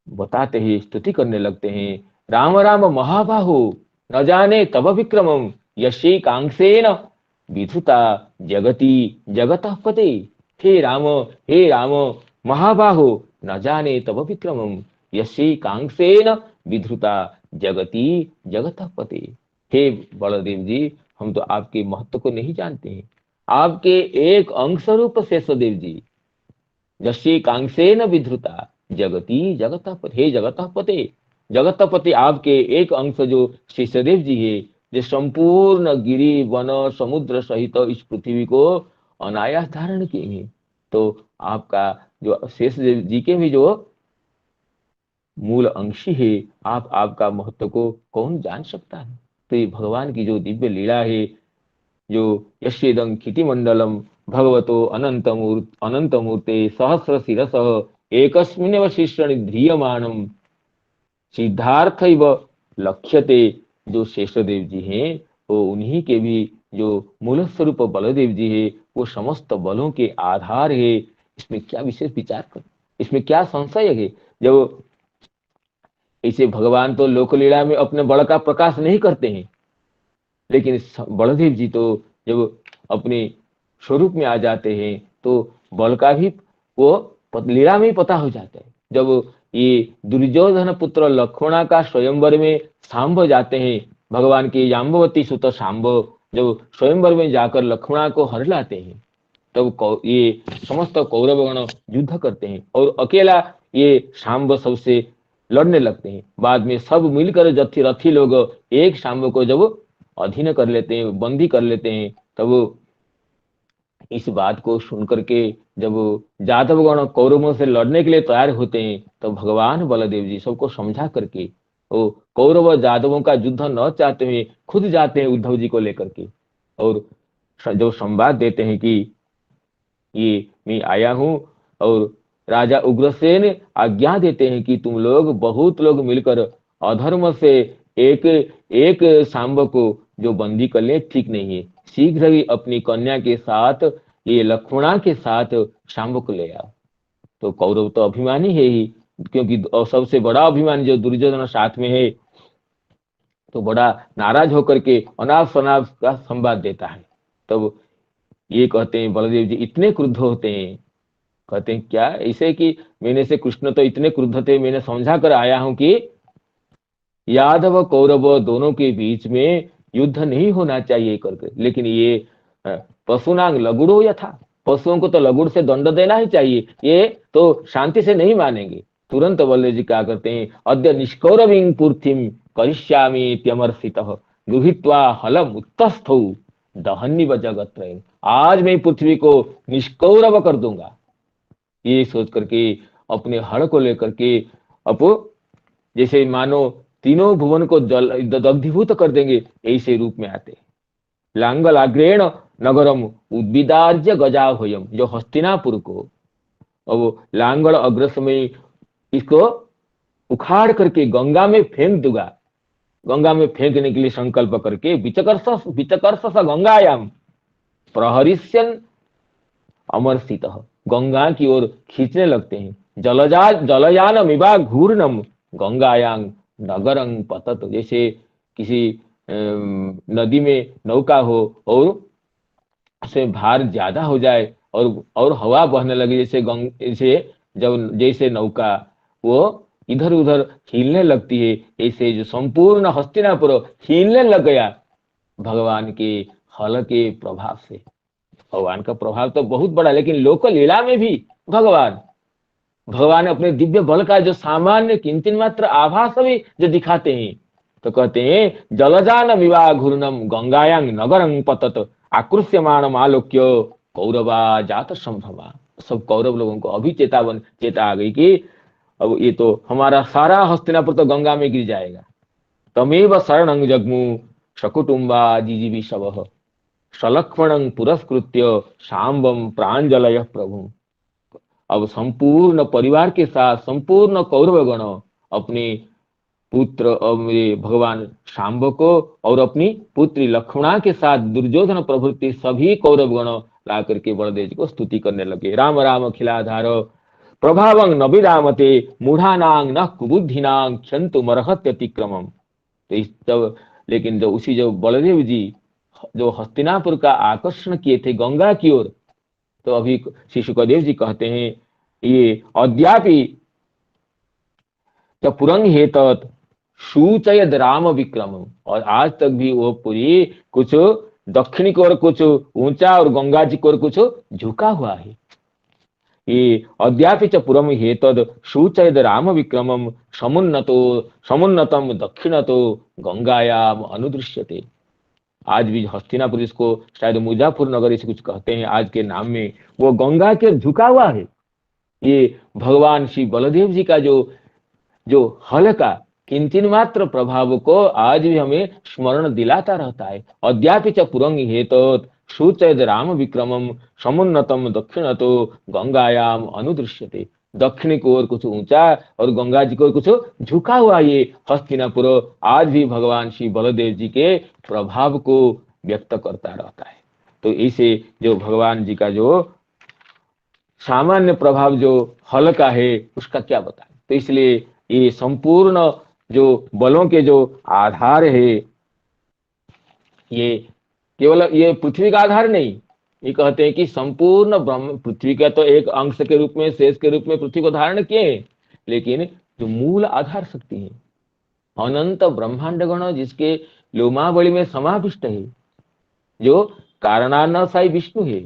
बताते ही स्तुति करने लगते हैं। राम राम महाबाहु न जाने तब विक्रमम यशी कांक्षेन विधुता जगती जगतः पते। हे राम महाबाहु न जाने तब विक्रमम यशी कांक्षेन विधुता जगती जगतः पते। हे बलदेव जी, हम तो आपके महत्व को नहीं जानते हैं। आपके एक अंश स्वरूप शेषदेव जी, जस्य कांसेन विधृता जगती जगतपते, हे जगतपते, जगतपति आपके एक अंश जो शेषदेव जी है, जो संपूर्ण गिरि वन समुद्र सहित इस पृथ्वी को अनायास धारण किए हैं, तो आपका जो शेषदेव जी के भी जो मूल अंशी है, आपका महत्व को कौन जान सकता है। तो ये भगवान की जो दिव्य लीला है, जो यस्येदं क्षितिमंडलम भगवतो अनंतमूर्ते सहस्र शिरसः एकस्मिन्नेव शिष्य ध्रियमाणम सिद्धार्थ लक्ष्यते। जो शेषदेव जी हैं, वो उन्हीं के भी जो मूल स्वरूप बलदेव जी है, वो समस्त बलों के आधार है। इसमें क्या विशेष विचार कर, इसमें क्या संशय है। जब इसे भगवान तो लोकलीला में अपने बल का प्रकाश नहीं करते हैं, लेकिन बलदेव जी तो जब अपने स्वरूप में आ जाते हैं तो बल का भी वो लीला में ही पता हो जाता है। जब ये दुर्योधन पुत्र लक्ष्मणा का स्वयंवर में सांब जाते हैं, भगवान के जाम्बवती सुत सांब जब स्वयंवर में जाकर लक्ष्मणा को हर लाते हैं, तब ये समस्त कौरवगण युद्ध करते हैं और अकेला ये सांब सबसे लड़ने लगते हैं। बाद में सब मिलकर जत्थी रथी लोग एक सांब को जब अधीन कर लेते हैं, बंदी कर लेते हैं, तब इस बात को सुनकर के जब जादवगण कौरवों से लड़ने के लिए तैयार होते हैं, तो भगवान बलदेव जी सबको समझा करके वो कौरव जादवों का युद्ध न चाहते हुए खुद जाते हैं उद्धव जी को लेकर के, और जो संवाद देते हैं कि ये मैं आया हूं, और राजा उग्रसेन आज्ञा देते हैं कि तुम लोग बहुत लोग मिलकर अधर्म से एक एक सांब को जो बंदी कर ले, ठीक नहीं है। शीघ्र ही अपनी कन्या के साथ, ये लक्ष्मणा के साथ सांब को ले आओ। तो कौरव तो अभिमानी है ही, क्योंकि सबसे बड़ा अभिमानी जो दुर्योधन साथ में है, तो बड़ा नाराज होकर के अनाप शनाप का संवाद देता है। तब ये कहते हैं, बलदेव जी इतने क्रुद्ध होते हैं, कहते हैं क्या ऐसे कि मैंने से कृष्ण तो इतने क्रुद्ध थे, मैंने समझा कर आया हूं कि यादव कौरव दोनों के बीच में युद्ध नहीं होना चाहिए करके, लेकिन ये पशुनांग लगुड़ो यथा, पशुओं को तो लगुड़ से दंड देना ही चाहिए, ये तो शांति से नहीं मानेंगे। तुरंत बलदेव जी क्या करते हैं, अद्य निष्कौरवीं पूर्थिम करिष्यामि त्यमर्षितः गृहीत्वा हलम उत्तस्थौ दहन्निव जगत्रयम्, आज मैं पृथ्वी को निष्कौरव कर दूंगा। ये सोच करके अपने हड़ को लेकर के अप जैसे मानो तीनों भुवन को दग्धीभूत कर देंगे, ऐसे रूप में आते। लांगल अग्रेण नगरम उद्विदार्य गजाभयम, जो हस्तिनापुर को अब लांगल अग्रस में इसको उखाड़ करके गंगा में फेंक दूंगा। गंगा में फेंकने के लिए संकल्प करके विचकर्ष गंगायाम प्रहरिष्यन अमरसित, गंगा की ओर खींचने लगते हैं। जलयान मिबा घूर्णम गंगायांग नगरंग पतत, जैसे किसी नदी में नौका हो और उसमें भार ज्यादा हो जाए और हवा बहने लगे, जैसे जैसे नौका वो इधर उधर हिलने लगती है, ऐसे जो संपूर्ण हस्तिनापुर हिलने लग गया भगवान के हल के प्रभाव से। भगवान का प्रभाव तो बहुत बड़ा, लेकिन लोक लीला में भी भगवान अपने दिव्य बल का जो सामान्य किंचन मात्र आभास भी जो दिखाते हैं, तो कहते हैं जलजान विवाह घूर्णम गंगायांग नगरंग पतत आकृष्यमाणम आलोक्य कौरवा जात संभ्रमा। सब कौरव लोगों को अभी चेता आ गई कि अब ये तो हमारा सारा हस्तिनापुर तो गंगा में गिर जाएगा। तमेव शरणं जग्मु सकुटुंबा जीजीवी शवः सलक्ष्मणं पुरस्कृत्य शांबम प्रांजलय प्रभु। अब संपूर्ण परिवार के साथ संपूर्ण कौरवगण अपने पुत्र भगवान शांब को और अपनी पुत्री लक्ष्मणा के साथ दुर्योधन प्रभृति सभी कौरवगण ला करके बलदेव जी को स्तुति करने लगे। राम राम खिलाधार प्रभावं न विरामते मूढ़ानां न कुबुद्धिनां क्षन्तु मरहत्यतिक्रमम्। तो लेकिन जब बलदेव जी जो हस्तिनापुर का आकर्षण किए थे गंगा की ओर, तो अभी श्री शुकदेव जी कहते हैं ये अद्यापि पुरंग हेतत सूचयद राम विक्रमम, और आज तक भी वो पुरी कुछ दक्षिणी की ओर कुछ ऊंचा और गंगा जी की ओर कुछ झुका हुआ है। ये अद्यापि च पुरम हेतद सूचयद राम विक्रमम समुन्नतो समुन्नतम दक्षिणतो गंगायाम अनुदृश्यते। आज भी हस्तिनापुर, जिसको शायद मुजफ्फर नगर इसे कुछ कहते हैं आज के नाम में, वो गंगा के झुका हुआ है। ये भगवान श्री बलदेव जी का जो जो हल का किंचन मात्र प्रभाव को आज भी हमें स्मरण दिलाता रहता है। अद्यापि च पुरंग हेत सुचैद राम विक्रमम समुन्नतम दक्षिणतो गंगायाम अनुदृश्यते। दक्षिण की ओर कुछ ऊंचा और गंगा जी की ओर कुछ झुका हुआ ये हस्तिनापुर आज भी भगवान श्री बलदेव जी के प्रभाव को व्यक्त करता रहता है। तो इसे जो भगवान जी का जो सामान्य प्रभाव जो हल का है उसका क्या बताएं। तो इसलिए ये संपूर्ण जो बलों के जो आधार है, ये केवल ये पृथ्वी का आधार नहीं, ये कहते हैं कि संपूर्ण ब्रह्म पृथ्वी का तो एक अंश के रूप में, शेष के रूप में पृथ्वी को धारण किए, लेकिन जो मूल आधार शक्ति है अनंत ब्रह्मांड गण जिसके लोमावली में समाविष्ट है, जो कारणान्वसाई विष्णु है।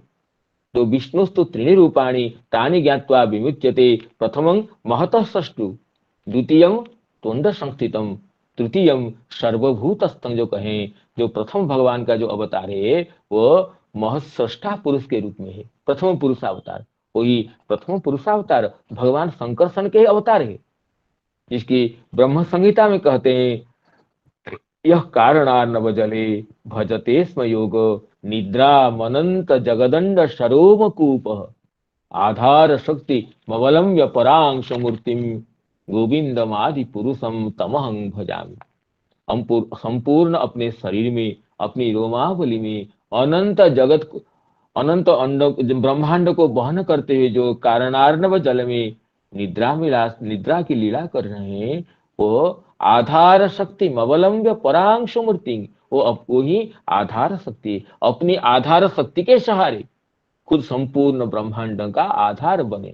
तो विष्णुस्तु त्रीणि रूपाणि तानि ज्ञात्वा विमुच्यते। प्रथमं महतः सृष्टु, द्वितीयं त्वंद संस्थितम, तृतीयम सर्वभूतस्थं। जो कहें जो प्रथम भगवान का जो अवतार है वो महस्रष्टा पुरुष के रूप में है, प्रथम पुरुषावतार। वही प्रथम पुरुषावतार भगवान शंकरसन के अवतार है, जिसकी ब्रह्म संहिता में कहते हैं यह कारणार्णव जले भजते स्म योग निद्रा मनंत जगदंड सरोम कूप आधार शक्ति मवलम्य परांश मूर्तिम गोविंदमादि पुरुषम तमहं भजामि। हम संपूर्ण अपने शरीर में, अपनी रोमावली में अनंत जगत को, अनंत अंड ब्रह्मांड को वहन करते हुए जो कारणार्णव जल में निद्रा की लीला कर रहे हैं, वो आधार शक्ति मवलम्ब्य परांश मूर्ति, वो ही आधार शक्ति, अपनी आधार शक्ति के सहारे खुद संपूर्ण ब्रह्मांड का आधार बने।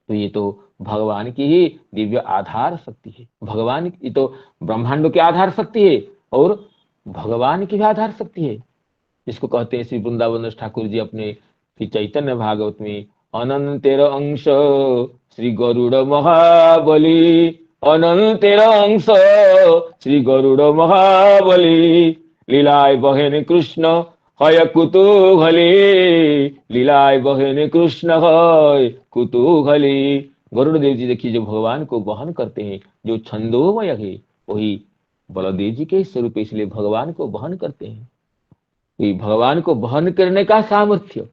तो ये तो भगवान की ही दिव्य आधार शक्ति है। भगवान की तो ब्रह्मांड की आधार शक्ति है और भगवान की भी आधार शक्ति है, जिसको कहते हैं श्री वृंदावन ठाकुर जी अपने श्री चैतन्य भागवत में अनंतेर अंश श्री गरुड़ महाबली, अनंतेर अंश श्री गरुड़ महाबली, लीलाय बहेन कृष्ण हय कुतूहली, लीलाय बहेन कृष्ण हय कुतूहली। गरुड़ देव जी देखिए जो भगवान को वहन करते हैं, जो छंदोमय है वही बलदेव जी के स्वरूप, इसलिए भगवान को वहन करते हैं। भगवान को वहन करने का सामर्थ्य,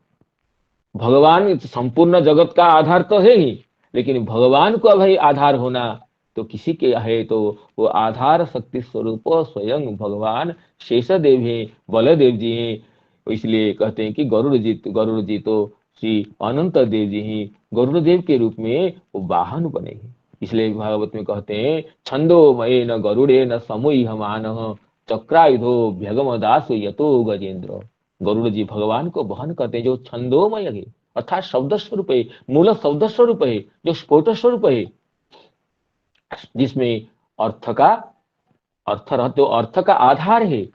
भगवान संपूर्ण जगत का आधार तो है ही, लेकिन भगवान को भाई आधार होना तो किसी के है, तो वो आधार शक्ति स्वरूप स्वयं भगवान शेषदेव हैं, बलदेव जी हैं। इसलिए कहते हैं कि गरुड़ जी तो श्री अनंत देव जी हैं, गरुड़ देव के रूप में वो वाहन बने हैं। इसलिए भागवत में कहते हैं छंदोमय न गरुड़े न समूहमान चक्रायुधो भ्यगम दास यतो गजेंद्र। गरुड़ जी भगवान को वहन करते हैं जो छंदोमय है, अर्थात शब्द स्वरूप है, मूल शब्द स्वरूप है, जो स्फोट स्वरूप है, जिसमें अर्थ का तो अर्थ का आधार है,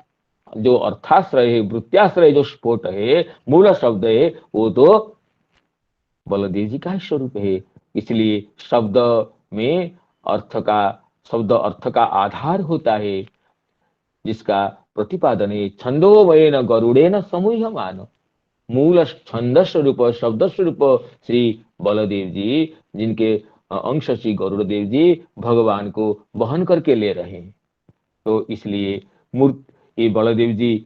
जो अर्थाश्रय है, वृत्याश्रय जो स्फोट है, मूल शब्द है, वो तो बलदेव जी का ही स्वरूप है। इसलिए शब्द में शब्द अर्थ का आधार होता है, जिसका प्रतिपादन है छंदोमय न गरुड़े न समूह मान। मूल छंद स्वरूप शब्द स्वरूप श्री बलदेव जी, जिनके अंश श्री गरुड़ देव जी भगवान को वहन करके ले रहे हैं। तो इसलिए ये बलदेव जी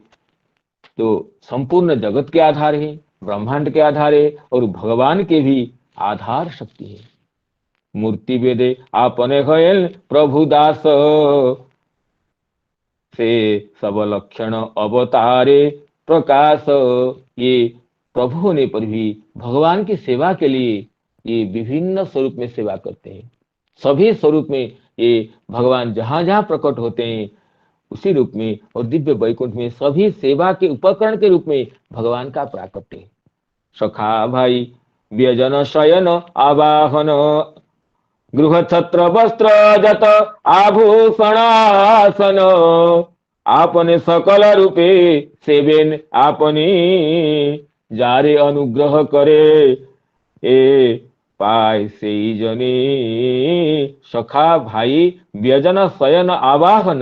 तो संपूर्ण जगत के आधार है, ब्रह्मांड के आधार है और भगवान के भी आधार शक्ति है। मूर्ति वेदे आपने हयल प्रभु दास से सब लक्षण अवतारे प्रकाश। ये प्रभु होने पर भी भगवान की सेवा के लिए ये विभिन्न स्वरूप में सेवा करते हैं। सभी स्वरूप में ये भगवान जहां जहां प्रकट होते हैं उसी रूप में, और दिव्य वैकुंठ में सभी सेवा के उपकरण के रूप में भगवान का प्राकट्य है। सखा भाई व्यजन शयन आवाहन गृह छत्र वस्त्र जत आभूषणासन, आपने सकल रूपे सेवेन आपने, जारे अनुग्रह करे ए पाय से जने, सखा भाई व्यजन शयन आवाहन,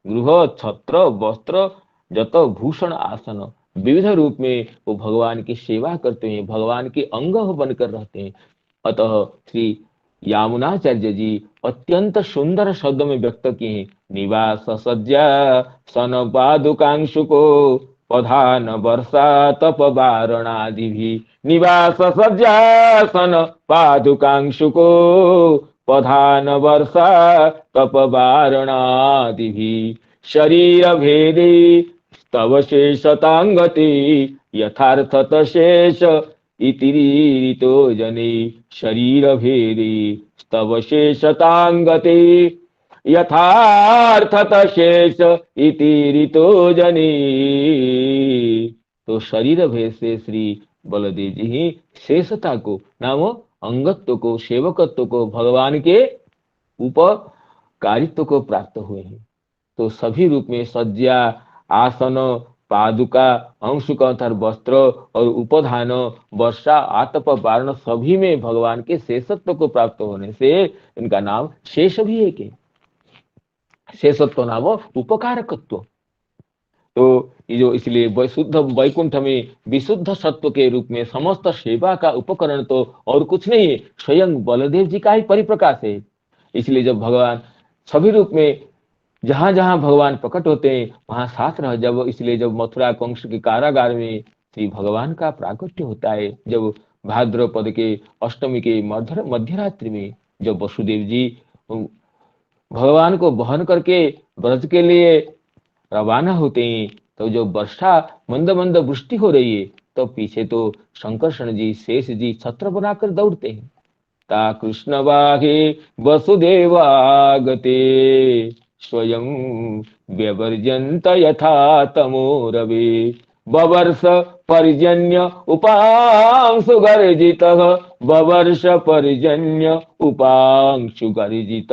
गृह छत्र वस्त्र जत भूषण आसन, विविध रूप में वो भगवान की सेवा करते हैं, भगवान के अंग बनकर रहते हैं। अतः श्री यामुनाचार्य जी अत्यंत सुंदर शब्द में व्यक्त किए हैं, निवास सज्जा सन पादुकांशुको पधान वर्षा तप वारणादि भी, निवास सज्जासन पादुकांशुको पधान वर्षा तप वारणादि भी, शरीर भेदी तव शेषतांगति, यथार्थत शेष इतिरीतो जने, शरीर भेदी तव शेषतांगति, यथार्थत शेष इतिरितो जनी। तो शरीर भेद से श्री बलदेव जी ही शेषता को, नाम अंगत्व को, सेवकत्व को, भगवान के उपकारित्व को प्राप्त हुए हैं। तो सभी रूप में सज्जा, आसन, पादुका, अंशुक अर्थात वस्त्र और उपधान, वर्षा, आतप, वारण सभी में भगवान के शेषत्व को प्राप्त होने से इनका नाम शेष भी है के शेषत्व नाम उपकारकत्व। तो ये जो इसलिए विशुद्ध वैकुंठ में विशुद्ध सत्व के रूप में समस्त सेवा का उपकरण तो और कुछ नहीं है, स्वयं बलदेव जी का ही परिप्रकाश है। इसलिए जब भगवान सभी रूप में जहां जहां भगवान प्रकट होते हैं वहां साथ रह, जब इसलिए जब मथुरा कंस के कारागार में श्री भगवान का प्राकट्य होता है, जब भाद्रपद के अष्टमी के मध्यरात्रि में जब वसुदेव जी भगवान को वहन करके ब्रज के लिए रवाना होते हैं, तो जो वर्षा मंद मंद वृष्टि हो रही है, तो पीछे तो शंकरषण जी, शेष जी छत्र बनाकर दौड़ते हैं। ता कृष्ण बाहे वसुदेवागते, स्वयं व्यवर्जंत यथा तमोरवे, बवर्ष पर्जन्य उपांशु गर्जित, बवर्ष पर्जन्य उपांशु गर्जित,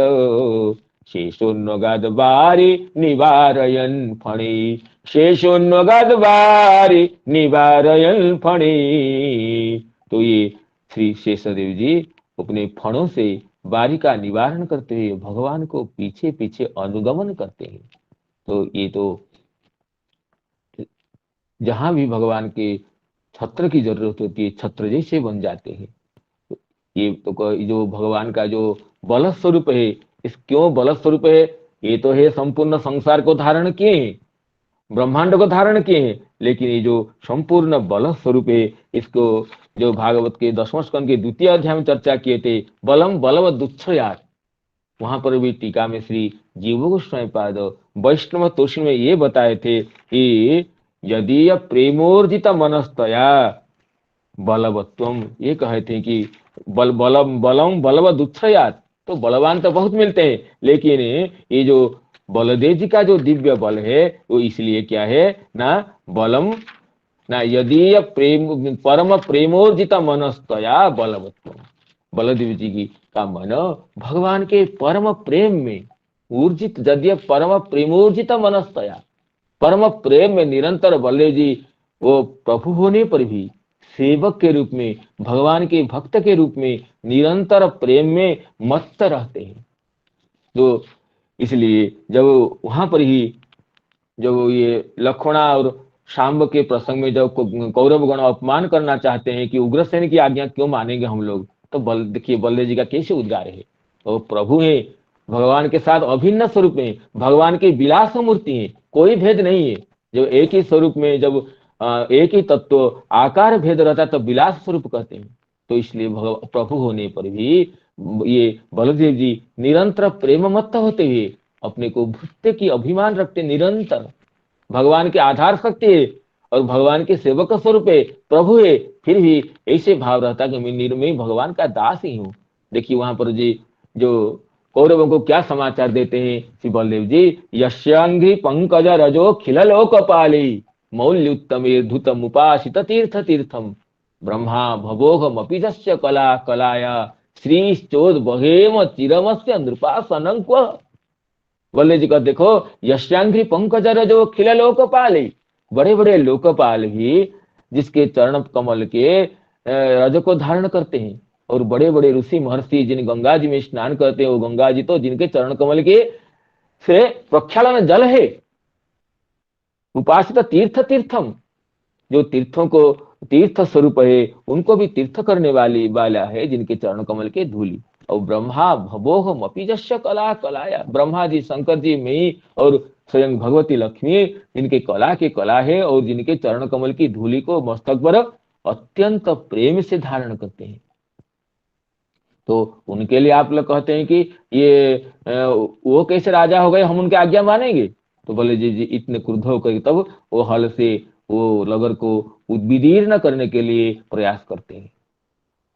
शेषोन्नगद्वारि निवारयन् फणे, शेषोन्नगद्वारि निवारयन् फणे। तो ये श्री शेषदेव जी अपने फणों से बारी का निवारण करते हुए भगवान को पीछे पीछे अनुगमन करते हैं। तो ये तो जहां भी भगवान के छत्र की जरूरत होती है छत्र जैसे बन जाते हैं। ये तो जो भगवान का जो बल स्वरूप है, इस क्यों बल स्वरूप है, ये तो है संपूर्ण संसार को धारण किए हैं, ब्रह्मांड को धारण किए हैं, लेकिन ये जो संपूर्ण बल स्वरूप है, इसको जो भागवत के 10वें स्कंद के 2 अध्याय में चर्चा किए थे, बलम बलवदुच्छ्रयात्, वहां पर भी टीका में श्री जीव गोस्वामी पाद वैष्णव तोषण में ये बताए थे कि यदि प्रेमोर्जित मनस्तया बलवत्वम, ये कहे थे कि बलम बलवदुच्छ्रयात्, तो बलवान तो बहुत मिलते हैं, लेकिन ये जो बलदेव जी का जो दिव्य बल है वो इसलिए क्या है ना, बलम ना यदि प्रेम परम प्रेमोर्जित मनस्तया बलवत्व, बलदेव जी की का मन भगवान के परम प्रेम में ऊर्जित, यदि परम प्रेमोर्जित मनस्तया, परम प्रेम में निरंतर बलदेव जी वो प्रभु होने पर भी सेवक के रूप में, भगवान के भक्त के रूप में निरंतर प्रेम में मस्त रहते हैं। तो इसलिए जब वहां पर ही जब ये लक्ष्मणा और शाम्ब के प्रसंग में जब कौरव गण अपमान करना चाहते हैं कि उग्रसेन की आज्ञा क्यों मानेंगे हम लोग, तो देखिए बलदेव जी का कैसे उद्गार है, तो प्रभु है, भगवान के साथ अभिन्न स्वरूप में, भगवान की विलास मूर्ति है, कोई भेद नहीं है। जब एक ही स्वरूप में जब एक ही तत्व आकार भेद रहता है तो विलास स्वरूप कहते हैं। तो इसलिए प्रभु होने पर भी ये बलदेव जी निरंतर प्रेम मत्त होते हुए अपने को भूतते की अभिमान रखते, निरंतर भगवान के आधार शक्ति है और भगवान के सेवक स्वरूप है, प्रभु है, फिर भी ऐसे भाव रहता कि मैं भगवान का दास ही हूँ। देखिए वहां पर जी जो कौरवों को क्या समाचार देते हैं श्री बलदेव जी, यश्यांघ्रि पंकज रजो खिल लोकपाली, मौल्युत्तमेर्धुतम उपासित तीर्थ तीर्थम, ब्रह्मा भवोघमपि जस्य कला कलाया, श्री चोद बहेम चिरमस्य नृपा सनंक्व। बल्ले जी का देखो, यश्यांघ्रि पंकजर जो खिल लोकपाल, बड़े बड़े लोकपाल भी जिसके चरण कमल के रज को धारण करते हैं, और बड़े बड़े ऋषि महर्षि जिन गंगा जी में स्नान करते हैं, वो गंगा जी तो जिनके चरण कमल के से प्रक्षालन जल है, उपासित तीर्थ तीर्थम, जो तीर्थों को तीर्थ स्वरूप है, उनको भी तीर्थ करने वाला है जिनके चरण कमल के धूलि। और ब्रह्मा भवोह मपीजस्य कला कलाया, ब्रह्मा जी, शंकर जी, मैं और स्वयं भगवती लक्ष्मी जिनके कला के कला है, और जिनके चरण कमल की धूलि को मस्तक पर अत्यंत प्रेम से धारण करते हैं। तो उनके लिए आप लोग कहते हैं कि ये वो कैसे राजा हो गए, हम उनके आज्ञा मानेंगे? तो बोले जी इतने क्रुद्ध होकर तब वो हल से वो नगर को उद्विदीर्ण करने के लिए प्रयास करते हैं।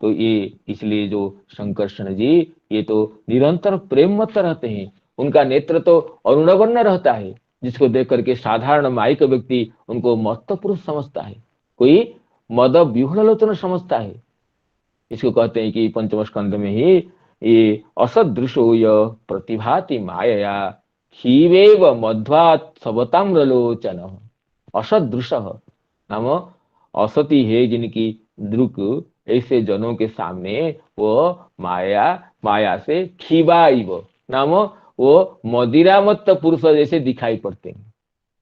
तो ये इसलिए जो शंकरषण जी, ये तो निरंतर प्रेम मत रहते हैं, उनका नेत्र तो अरुणवर्ण रहता है, जिसको देख करके साधारण माइक व्यक्ति उनको मत्त पुरुष समझता है, कोई मद व्यूहल लोचन समझता है। इसको कहते हैं कि पंचम स्कंद में ही ये असदृशो य प्रतिभाति मायया क्षीवेव मध्वात सबताम्रलोचन। असदृश नाम असती है जिनकी दृक, ऐसे जनों के सामने वो माया माया से क्षीवाइव नाम वो मदिरामत्त पुरुष जैसे दिखाई पड़ते हैं।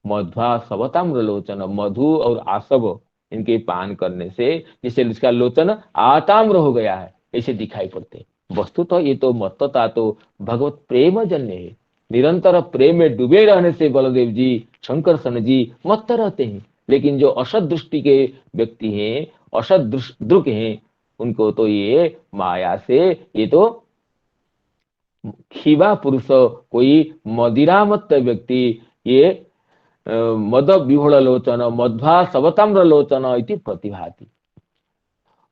मध्वा सबताम्र लोचन, मधु और आसव इनके पान करने से जिससे इसका लोचन आताम्र हो गया है, ऐसे दिखाई पड़ते। वस्तु तो ये तो मत्तता तो भगवत प्रेम जन्य है, निरंतर प्रेम में डूबे रहने से बलदेव जी, शंकरषण जी मत्त रहते हैं। लेकिन जो असद दृष्टि के व्यक्ति हैं, असद दृक हैं, उनको तो ये माया से, ये तो खीवा पुरुष, कोई मदिरामत्त व्यक्ति, ये मद विहुल लोचन मध्वा सवताम्र लोचन इति प्रतिभाति।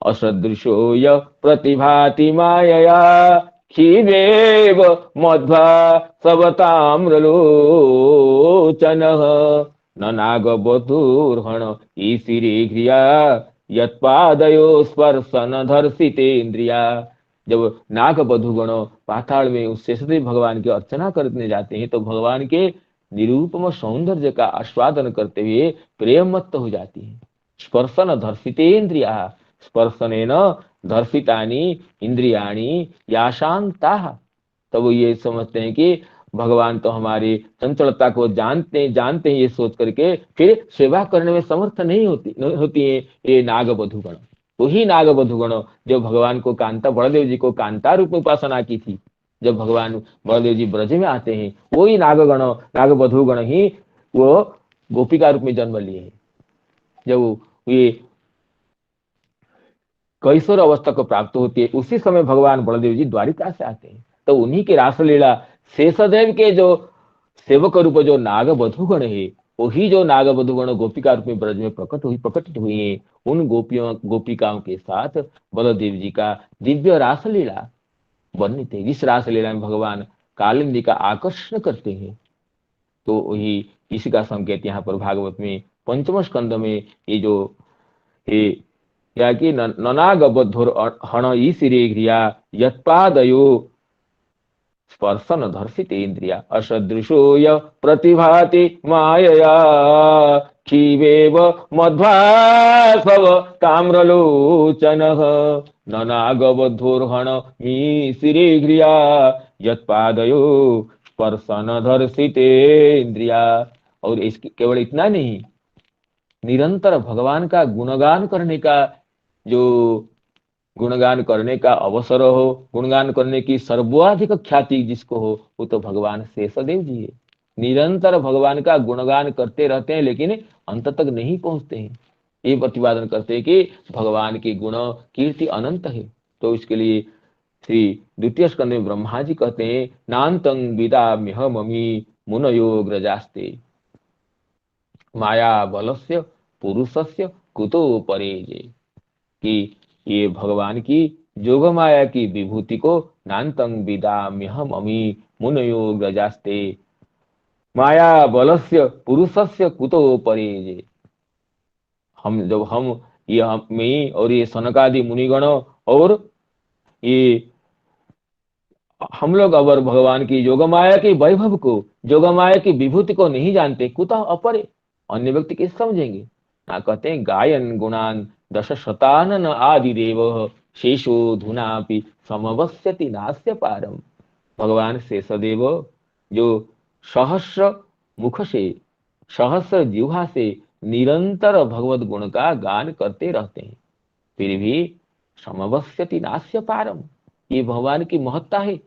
असदृशो य प्रतिभाति मायया क्षीवेव मध्वा सवताम्र लोचन। न नागबधूर्हण ईशिरे घ्रिया यत्पादयो स्पर्शन धर्षितेन्द्रिया। जब नाग बधुगण पाताल में उस शेषदेव भगवान की अर्चना करने जाते हैं, तो भगवान के निरूपम सौंदर्य का आस्वादन करते हुए प्रेम मत्त हो जाती है। स्पर्शन धर्षितेन्द्रिया, स्पर्शनेन धर्षितानि इंद्रियाणि याशांता। तब वो ये समझते हैं कि भगवान तो हमारी चंचलता को जानते हैं, ये सोच करके फिर सेवा करने में समर्थ नहीं होती है ये नाग बधुगण। वही नाग बधुगण जो भगवान को कांता, बलदेव जी को कांता रूप में उपासना की थी, जब भगवान बलदेव जी ब्रज में आते हैं, वही नाग बधुगण ही वो गोपिका रूप में जन्म लिए हैं। जब ये कैशोर अवस्था को प्राप्त होती है, उसी समय भगवान बलदेव जी द्वारिका से आते हैं। तो उन्हीं की रासलीला शेषदेव के जो सेवक रूप जो नाग बधुगण है, वही जो नाग बधुगण गोपिका रूप में ब्रज में प्रकट हुई है, उन गोपिकाओं के साथ बलदेव जी का दिव्य रासलीला वर्णित है, जिस रासलीला में भगवान कालिंदी का आकर्षण करते हैं। तो वही इसी का संकेत यहाँ पर भागवत में पंचम स्कंद में ये जो ये क्या कि ननागबद्धुर हण ईशिरे घ्रिया यत्पादयो स्पर्शन धर्षित इंद्रिया। असदृशो य प्रतिभाति मायया क्षीवेव मध्वासव ताम्रलोचन। ननागबद्धुर्हण ईशिरे घ्रिया यत्पादयो स्पर्शन धर्षित इंद्रिया। और इसकी केवल इतना नहीं, निरंतर भगवान का गुणगान करने का जो गुणगान करने का अवसर हो, गुणगान करने की सर्वाधिक ख्याति जिसको हो, वो तो भगवान शेषदेव जी है। निरंतर भगवान का गुणगान करते रहते हैं, लेकिन अंत तक नहीं पहुंचते हैं। ये प्रतिपादन करते हैं कि भगवान की गुण कीर्ति अनंत है। तो इसके लिए श्री द्वितीय स्कंद में ब्रह्मा जी कहते हैं, नान्तं विदाम्यहममी मुनयो ग्रजास्ते माया बलस्य पुरुषस्य कुतो परेजे। कि ये भगवान की जोग माया की विभूति को नान्तं विदाम्यहम अमी मुनयो ग्रजास्ते माया बलस्य पुरुषस्य कुतो परेजे। हम ये मैं और ये सनकादि मुनिगण और ये हम लोग अगर भगवान की योगमाया के वैभव को, योगमाया की विभूति को नहीं जानते, कुतः अपरे, अन्य व्यक्ति कैसे समझेंगे। ना कहते हैं गायन गुणान दश शतानन आदि देव शेषो धुनापि समवस्यति नास्य पारम। भगवान शेषदेव जो सहस्र मुख से, सहस्र जिह्वा से निरंतर भगवत गुण का गान करते रहते हैं, फिर भी समवस्यति नास्य पारम, ये भगवान की महत्ता है।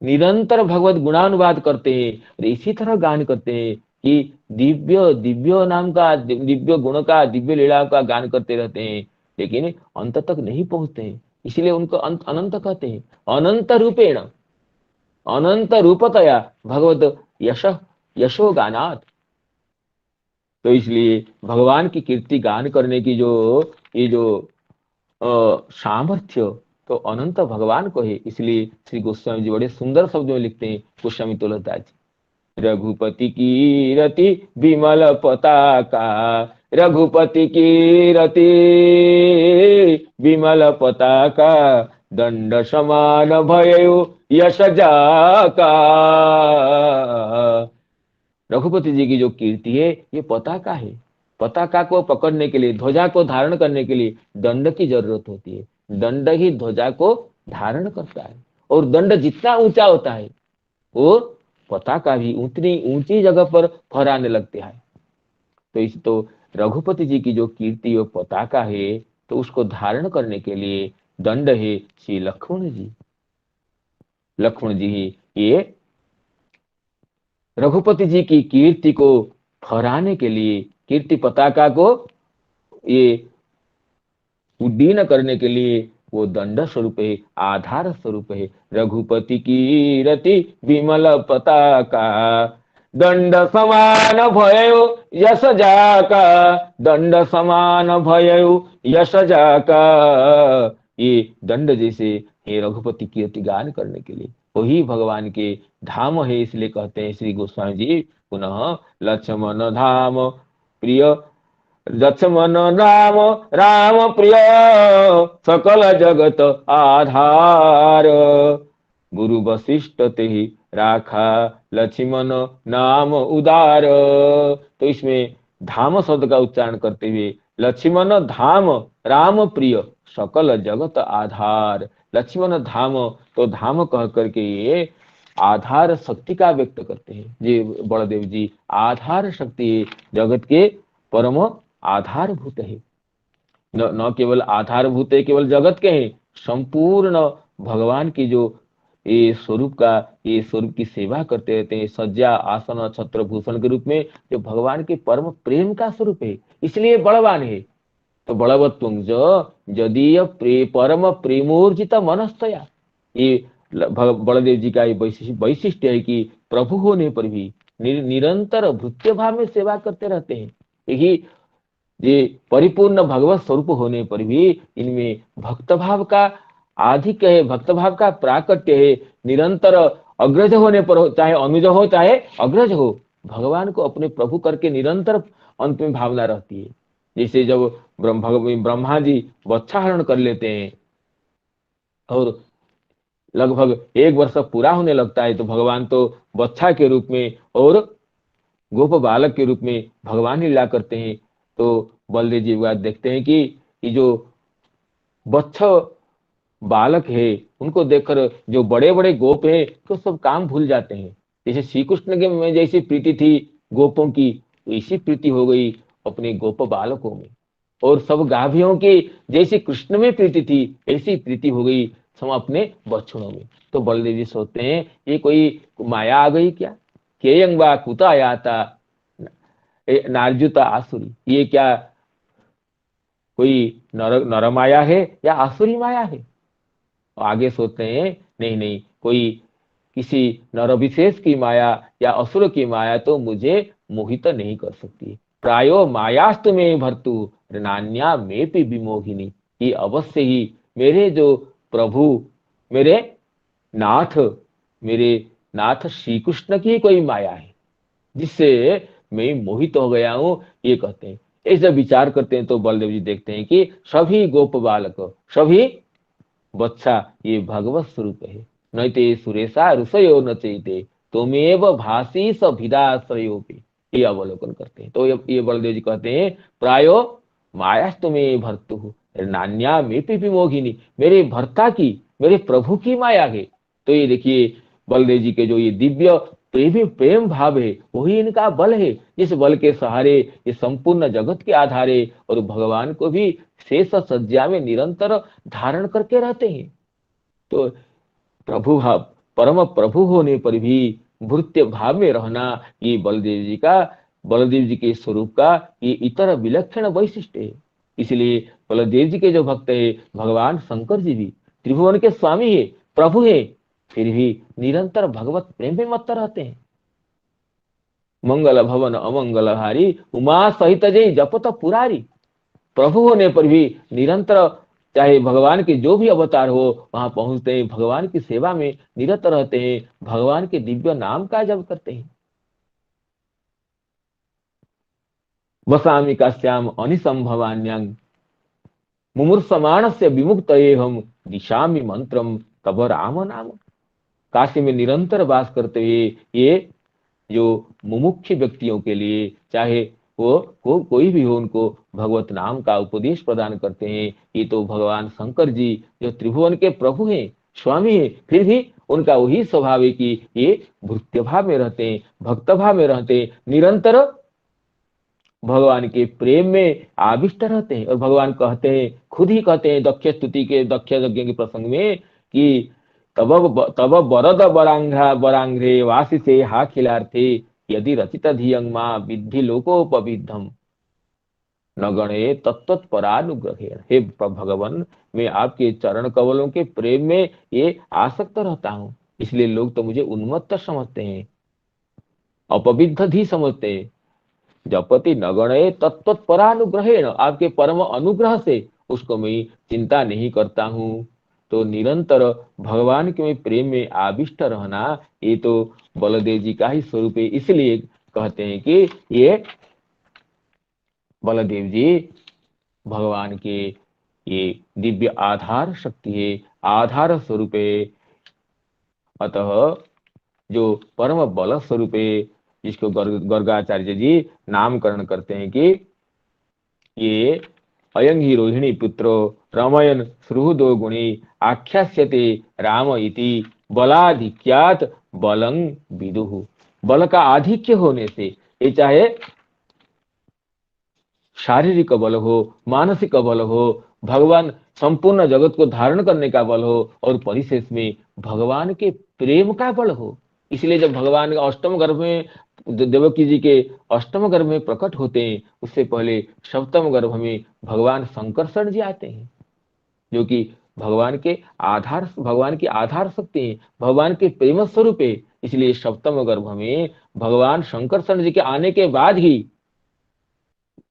निरंतर भगवत गुणानुवाद करते हैं और इसी तरह गान करते हैं कि दिव्य दिव्य नाम का, दिव्य गुण का, दिव्य लीला का गान करते रहते हैं, लेकिन अंत तक नहीं पहुंचते हैं। इसलिए उनको अंत अनंत कहते हैं। अनंत रूपेण, अनंत रूपतया भगवत यश, यशो गानात। तो इसलिए भगवान की कीर्ति गान करने की जो, ये जो सामर्थ्य, तो अनंत भगवान को है। इसलिए श्री गोस्वामी जी बड़े सुंदर शब्दों में लिखते हैं, गोस्वामी तुलसीदास जी, रघुपति की रति विमल पताका, रघुपति की रति विमल पताका, दंड समान भयो यश जाका। रघुपति जी की जो कीर्ति है, ये पताका है। पताका को पकड़ने के लिए, ध्वजा को धारण करने के लिए दंड की जरूरत होती है। दंड ही ध्वजा को धारण करता है, और दंड जितना ऊंचा होता है, वो पताका भी उतनी ऊंची जगह पर फहराने लगते हैं। तो इस तो रघुपति जी की जो कीर्ति वो पताका है, तो उसको धारण करने के लिए दंड है श्री लक्ष्मण जी। लक्ष्मण जी ही ये रघुपति जी की कीर्ति को फहराने के लिए, कीर्ति पताका को ये उड्डीन करने के लिए वो दंड स्वरूप है, आधार स्वरूप है। रघुपति की रति विमल पताका, दंड समान भयो यश जाका, दंड समान भयो यश जाका। ये दंड जैसे हे रघुपति कीर्ति गान करने के लिए, वही भगवान के धाम है। इसलिए कहते हैं श्री गोस्वामी जी पुनः, लक्ष्मण धाम प्रिय, लक्ष्मण राम राम प्रिय, सकल जगत आधार, गुरु वशिष्ठ ते राखा लक्ष्मण नाम उदार। तो इसमें धाम शब्द का उच्चारण करते हुए, लक्ष्मण धाम राम प्रिय सकल जगत आधार। लक्ष्मण धाम, तो धाम कह करके ये आधार शक्ति का व्यक्त करते हैं। जी बलदेव जी, आधार शक्ति जगत के परम आधारभूत है। न केवल आधारभूत है केवल जगत के हैं, संपूर्ण भगवान की जो ये स्वरूप का, ये स्वरूप की सेवा करते रहते हैं, सज्जा आसन छत्र भूषण के रूप में, जो भगवान के परम प्रेम का स्वरूप है, इसलिए बलवान है। तो बलवत्वंज यदि परम प्रेमोर्जित मनस्तया, ये बलदेव जी का ये वैशिष्ट्य है कि प्रभु होने पर भी निरंतर भृत्य भाव में सेवा करते रहते हैं। यही ये परिपूर्ण भगवत स्वरूप होने पर भी इनमें भक्त भाव का आधिक्य है, भक्त भाव का प्राकट्य है। निरंतर अग्रज होने पर हो, चाहे अनुज हो चाहे अग्रज हो, भगवान को अपने प्रभु करके निरंतर अंत में भावना रहती है। जैसे जब ब्रह्मा जी बच्चाहरण कर लेते हैं और लगभग 1 वर्ष पूरा होने लगता है, तो भगवान तो बच्चा के रूप में और गोप बालक के रूप में भगवान ही लीला करते हैं। तो बलदेव जी बात देखते हैं कि ये जो बच्च बालक है, उनको देखकर जो बड़े बड़े गोप है तो सब काम भूल जाते हैं। जैसे श्री कृष्ण के में जैसी प्रीति थी गोपों की, ऐसी प्रीति हो गई अपने गोप बालकों में। और सब गाभियों की जैसी कृष्ण में प्रीति थी, ऐसी प्रीति हो गई सब अपने बच्चों में। तो बलदेव जी सोचते हैं ये कोई माया आ गई क्या, केयंग कुता आयाता नार्जुता आसुरी, ये क्या कोई नर माया है या आसुरी माया है। आगे सोचते हैं नहीं नहीं, कोई किसी नर विशेष की माया या असुर की माया तो मुझे मोहित नहीं कर सकती। प्रायो मायास्तु में भर्तु नान्या में भी विमोहिनी, ये अवश्य ही मेरे जो प्रभु, मेरे नाथ, मेरे नाथ श्री कृष्ण की कोई माया है जिससे मैं मोहित हो गया हूं, ये कहते हैं। ऐसे विचार करते हैं तो बलदेव जी देखते हैं कि सभी गोप बालक, सभी बच्चा ये भगवत स्वरूप है। नैते सुरेशा ऋषयो न चैते तुमेव भासी स भिदाश्रयोपि। ये अवलोकन करते हैं। तो ये बलदेव जी कहते हैं प्रायो मायास्तुमे भर्तु नान्या मेपि विमोहिनी, मेरे भर्ता की, मेरे प्रभु की माया है। तो ये देखिए बलदेव जी के जो ये दिव्य प्रेमी प्रेम भाव है वही इनका बल है, जिस बल के सहारे ये संपूर्ण जगत के आधारे और भगवान को भी शेष सज्जा में निरंतर धारण करके रहते हैं। तो प्रभु भाव, परम प्रभु होने पर भी भृत्य भाव में रहना, ये बलदेव जी के स्वरूप का ये इतर विलक्षण वैशिष्ट है। इसलिए बलदेव जी के जो भक्त है भगवान शंकर जी भी त्रिभुवन के स्वामी है, प्रभु है, फिर भी निरंतर भगवत प्रेम में मत रहते हैं। मंगल भवन अमंगल हारी उमा सहित जय जपत पुरारी। प्रभु होने पर भी निरंतर चाहे भगवान के जो भी अवतार हो वहां पहुंचते हैं, भगवान की सेवा में निरत रहते हैं, भगवान के दिव्य नाम का जप करते हैं। वसामि काश्याम अनिसंभवान्यं मुमुर्समाण से विमुक्त हम दिशामि मंत्रम तब राम नाम। काशी में निरंतर वास करते हुए ये जो मुमुक्ष व्यक्तियों के लिए, चाहे वो कोई भी हो, उनको भगवत नाम का उपदेश प्रदान करते हैं। ये तो भगवान शंकर जी जो त्रिभुवन के प्रभु हैं, स्वामी हैं, फिर भी उनका वही स्वभाव है कि ये भृत्य भाव में रहते हैं, भक्त भाव में रहते हैं, निरंतर भगवान के प्रेम में आविष्ट रहते हैं। और भगवान कहते हैं, खुद ही कहते हैं दक्ष स्तुति के, दक्ष यज्ञ के प्रसंग में कि तब बरद बरांघ्रा बरांघ्रे वासिसे हा खिलार्थे यदि रचित धियं मा विद्धि लोकोपविद्धम न गणे तत्तत्परानुग्रहेण। हे भगवान, मैं आपके चरण कमलों के प्रेम में ये आसक्त रहता हूँ, इसलिए लोग तो मुझे उन्मत्त समझते हैं, अपविद्ध धी समझते हैं। जपति नगणे तत्तत्परानुग्रहेण, आपके परम अनुग्रह से उसको मैं चिंता नहीं करता हूँ। तो निरंतर भगवान के प्रेम में आविष्ट रहना ये तो बलदेव जी का ही स्वरूप है। इसलिए कहते हैं कि ये बलदेव जी भगवान के ये दिव्य आधार शक्ति है, आधार स्वरूप है। अतः जो परम बल स्वरूप है, जिसको गर्गाचार्य जी नामकरण करते हैं कि ये अयं ही रोहिणी पुत्रो रमयन सुहृदो गुणी आख्यास्यते राम इति बलाधिक्यात बलं विदुः। बल का आधिक्य होने से, ये चाहे शारीरिक बल हो, मानसिक बल हो, भगवान संपूर्ण जगत को धारण करने का बल हो, और परिशेष में भगवान के प्रेम का बल हो। इसलिए जब भगवान अष्टम गर्भ में देवकी जी के अष्टम गर्भ में प्रकट होते हैं, उससे पहले सप्तम गर्भ में भगवान शंकरषण जी आते हैं, जो कि भगवान की आधार शक्ति है, भगवान के प्रेम स्वरूप है। इसलिए सप्तम गर्भ में भगवान शंकरषण जी के आने के बाद ही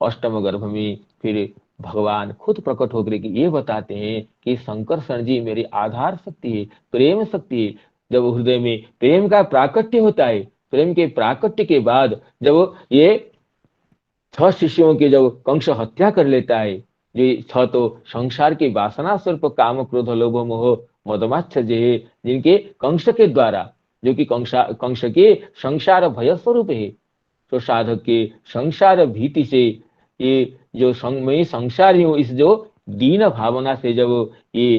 अष्टम गर्भ में फिर भगवान खुद प्रकट होकर के ये बताते हैं कि शंकरषण जी मेरी आधार शक्ति है, प्रेम शक्ति है। जब हृदय में प्रेम का प्राकट्य होता है, प्रेम के प्राकट्य के बाद जब ये 6 शिष्यों की जब कंस हत्या कर लेता है, ये 6 तो संसार की वासना स्वरूप काम क्रोध लोभ मोह मदमाच्छर्य है, जिनके कंस के द्वारा, जो कि कंस के संसार भय स्वरूप है। तो साधक के संसार भीति से, ये जो मैं संसारी हूँ, इस जो दीन भावना से जब ये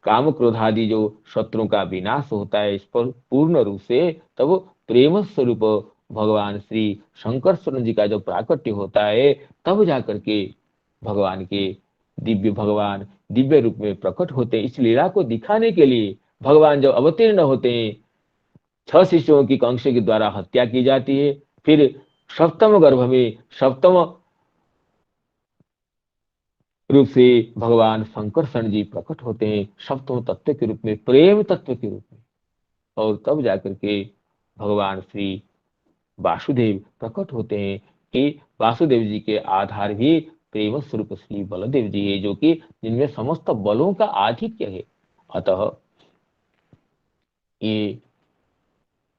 काम क्रोधादि जो शत्रुओं का विनाश होता है, इस पर पूर्ण रूप से तब प्रेम स्वरूप भगवान श्री शंकरषण जी का जो प्राकट्य होता है, तब जाकर के भगवान दिव्य रूप में प्रकट होते हैं। इस लीला को दिखाने के लिए भगवान जब अवतीर्ण होते हैं, 6 शिष्यों की कंस के द्वारा हत्या की जाती है, फिर सप्तम गर्भ में सप्तम रूप से भगवान शंकरषण जी प्रकट होते हैं, सप्तम तत्व के रूप में, प्रेम तत्व के रूप में, और तब जाकर के भगवान श्री वासुदेव प्रकट होते हैं कि वासुदेव जी के आधार भी प्रेम स्वरूप श्री बलदेव जी है, जो कि जिनमें समस्त बलों का आधिक्य है। अतः ये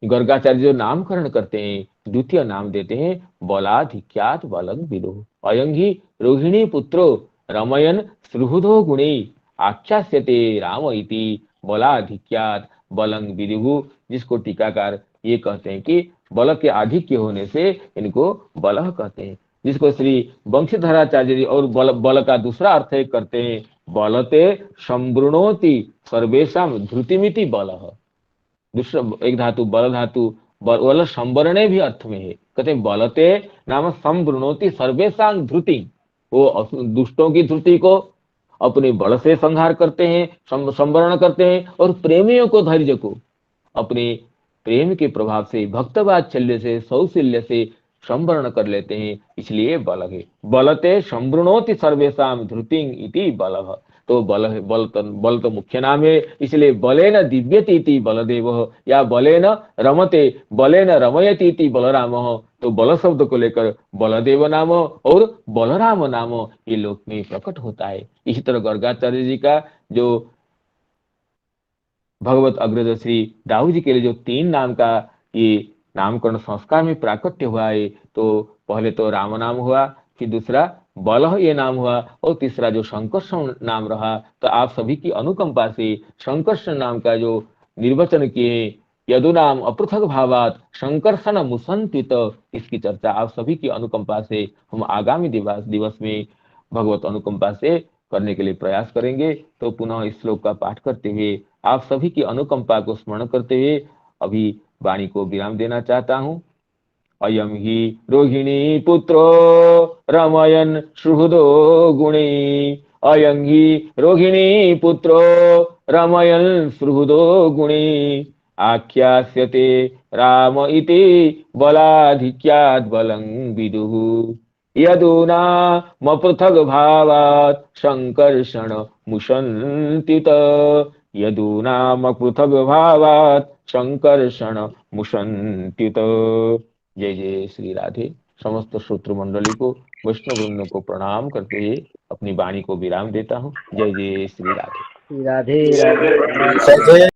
गर्गाचार्य जो नामकरण करते हैं, द्वितीय नाम देते हैं बलाधिक्यात बलं विदुः। अयं ही रोहिणी पुत्रो रमयन सुहृदो गुणे आख्यास्यते राम इति बलाधिक्यात बलं विदुः, जिसको टीकाकार ये कहते हैं कि बल के आधिक्य होने से इनको बलह कहते हैं। जिसको श्री वंशीधराचार्य जी और बल का दूसरा अर्थ करते हैं, बलते संवृणोति सर्वेशम धृतिमिति बलः। दूसरा एक धातु बल धातु बल संवरणे भी अर्थ में है, कहते हैं बलते नाम संवृणोति सर्वेशांग धृति, वो दुष्टों की धृति को अपने बल से संहार करते हैं, संवरण करते हैं, और प्रेमियों को धैर्य को अपने प्रेम के प्रभाव से, भक्तवात्सल्य से, सौशील्य से संवरण कर लेते हैं, इसलिए बल है। बलते संवृणोति सर्वेशाम धृतिं इति बलः। तो बल तो मुख्य नाम है, इसलिए बलेन दिव्यति इति बलदेव, या बलेन रमते बलेन रमयति इति बलरामः। तो बल शब्द को लेकर बलदेव नाम और बलराम नाम ये लोक में प्रकट होता है। इसी तरह गर्गाचार्य जी का जो भगवत अग्रज श्री दाऊ जी के लिए जो 3 नाम का ये नामकरण संस्कार में प्राकट्य हुआ है, तो पहले तो राम नाम हुआ, फिर दूसरा बलह ये नाम हुआ, और तीसरा जो संकर्षण नाम रहा। तो आप सभी की अनुकंपा से संकर्षण नाम का जो निर्वचन किए, यदुनाम अपृथक भावात संकर्षण मुसंतित, इसकी चर्चा आप सभी की अनुकंपा से हम आगामी दिवस में भगवत अनुकंपा से करने के लिए प्रयास करेंगे। तो पुनः इस श्लोक का पाठ करते हुए, आप सभी की अनुकंपा को स्मरण करते हुए अभी वाणी को विराम देना चाहता हूं। अयम ही रोहिणी पुत्रो रमयन सुहृदो गुणी, अयं ही रोहिणी पुत्रो रमयन सुहृदो गुणी, आख्यास्यते राम इति बलाधिक्यात् बलं विदुः, यदूनामपृथग् भावात् संकर्षण मुषन्तित, यदूनामपृथग् भावात् संकर्षण मुषन्तित। जय जय श्री राधे। समस्त श्रोतृ मंडली को, वैष्णव वृंद को प्रणाम करते हुए अपनी वाणी को विराम देता हूँ। जय जय श्री राधे। राधे राधे।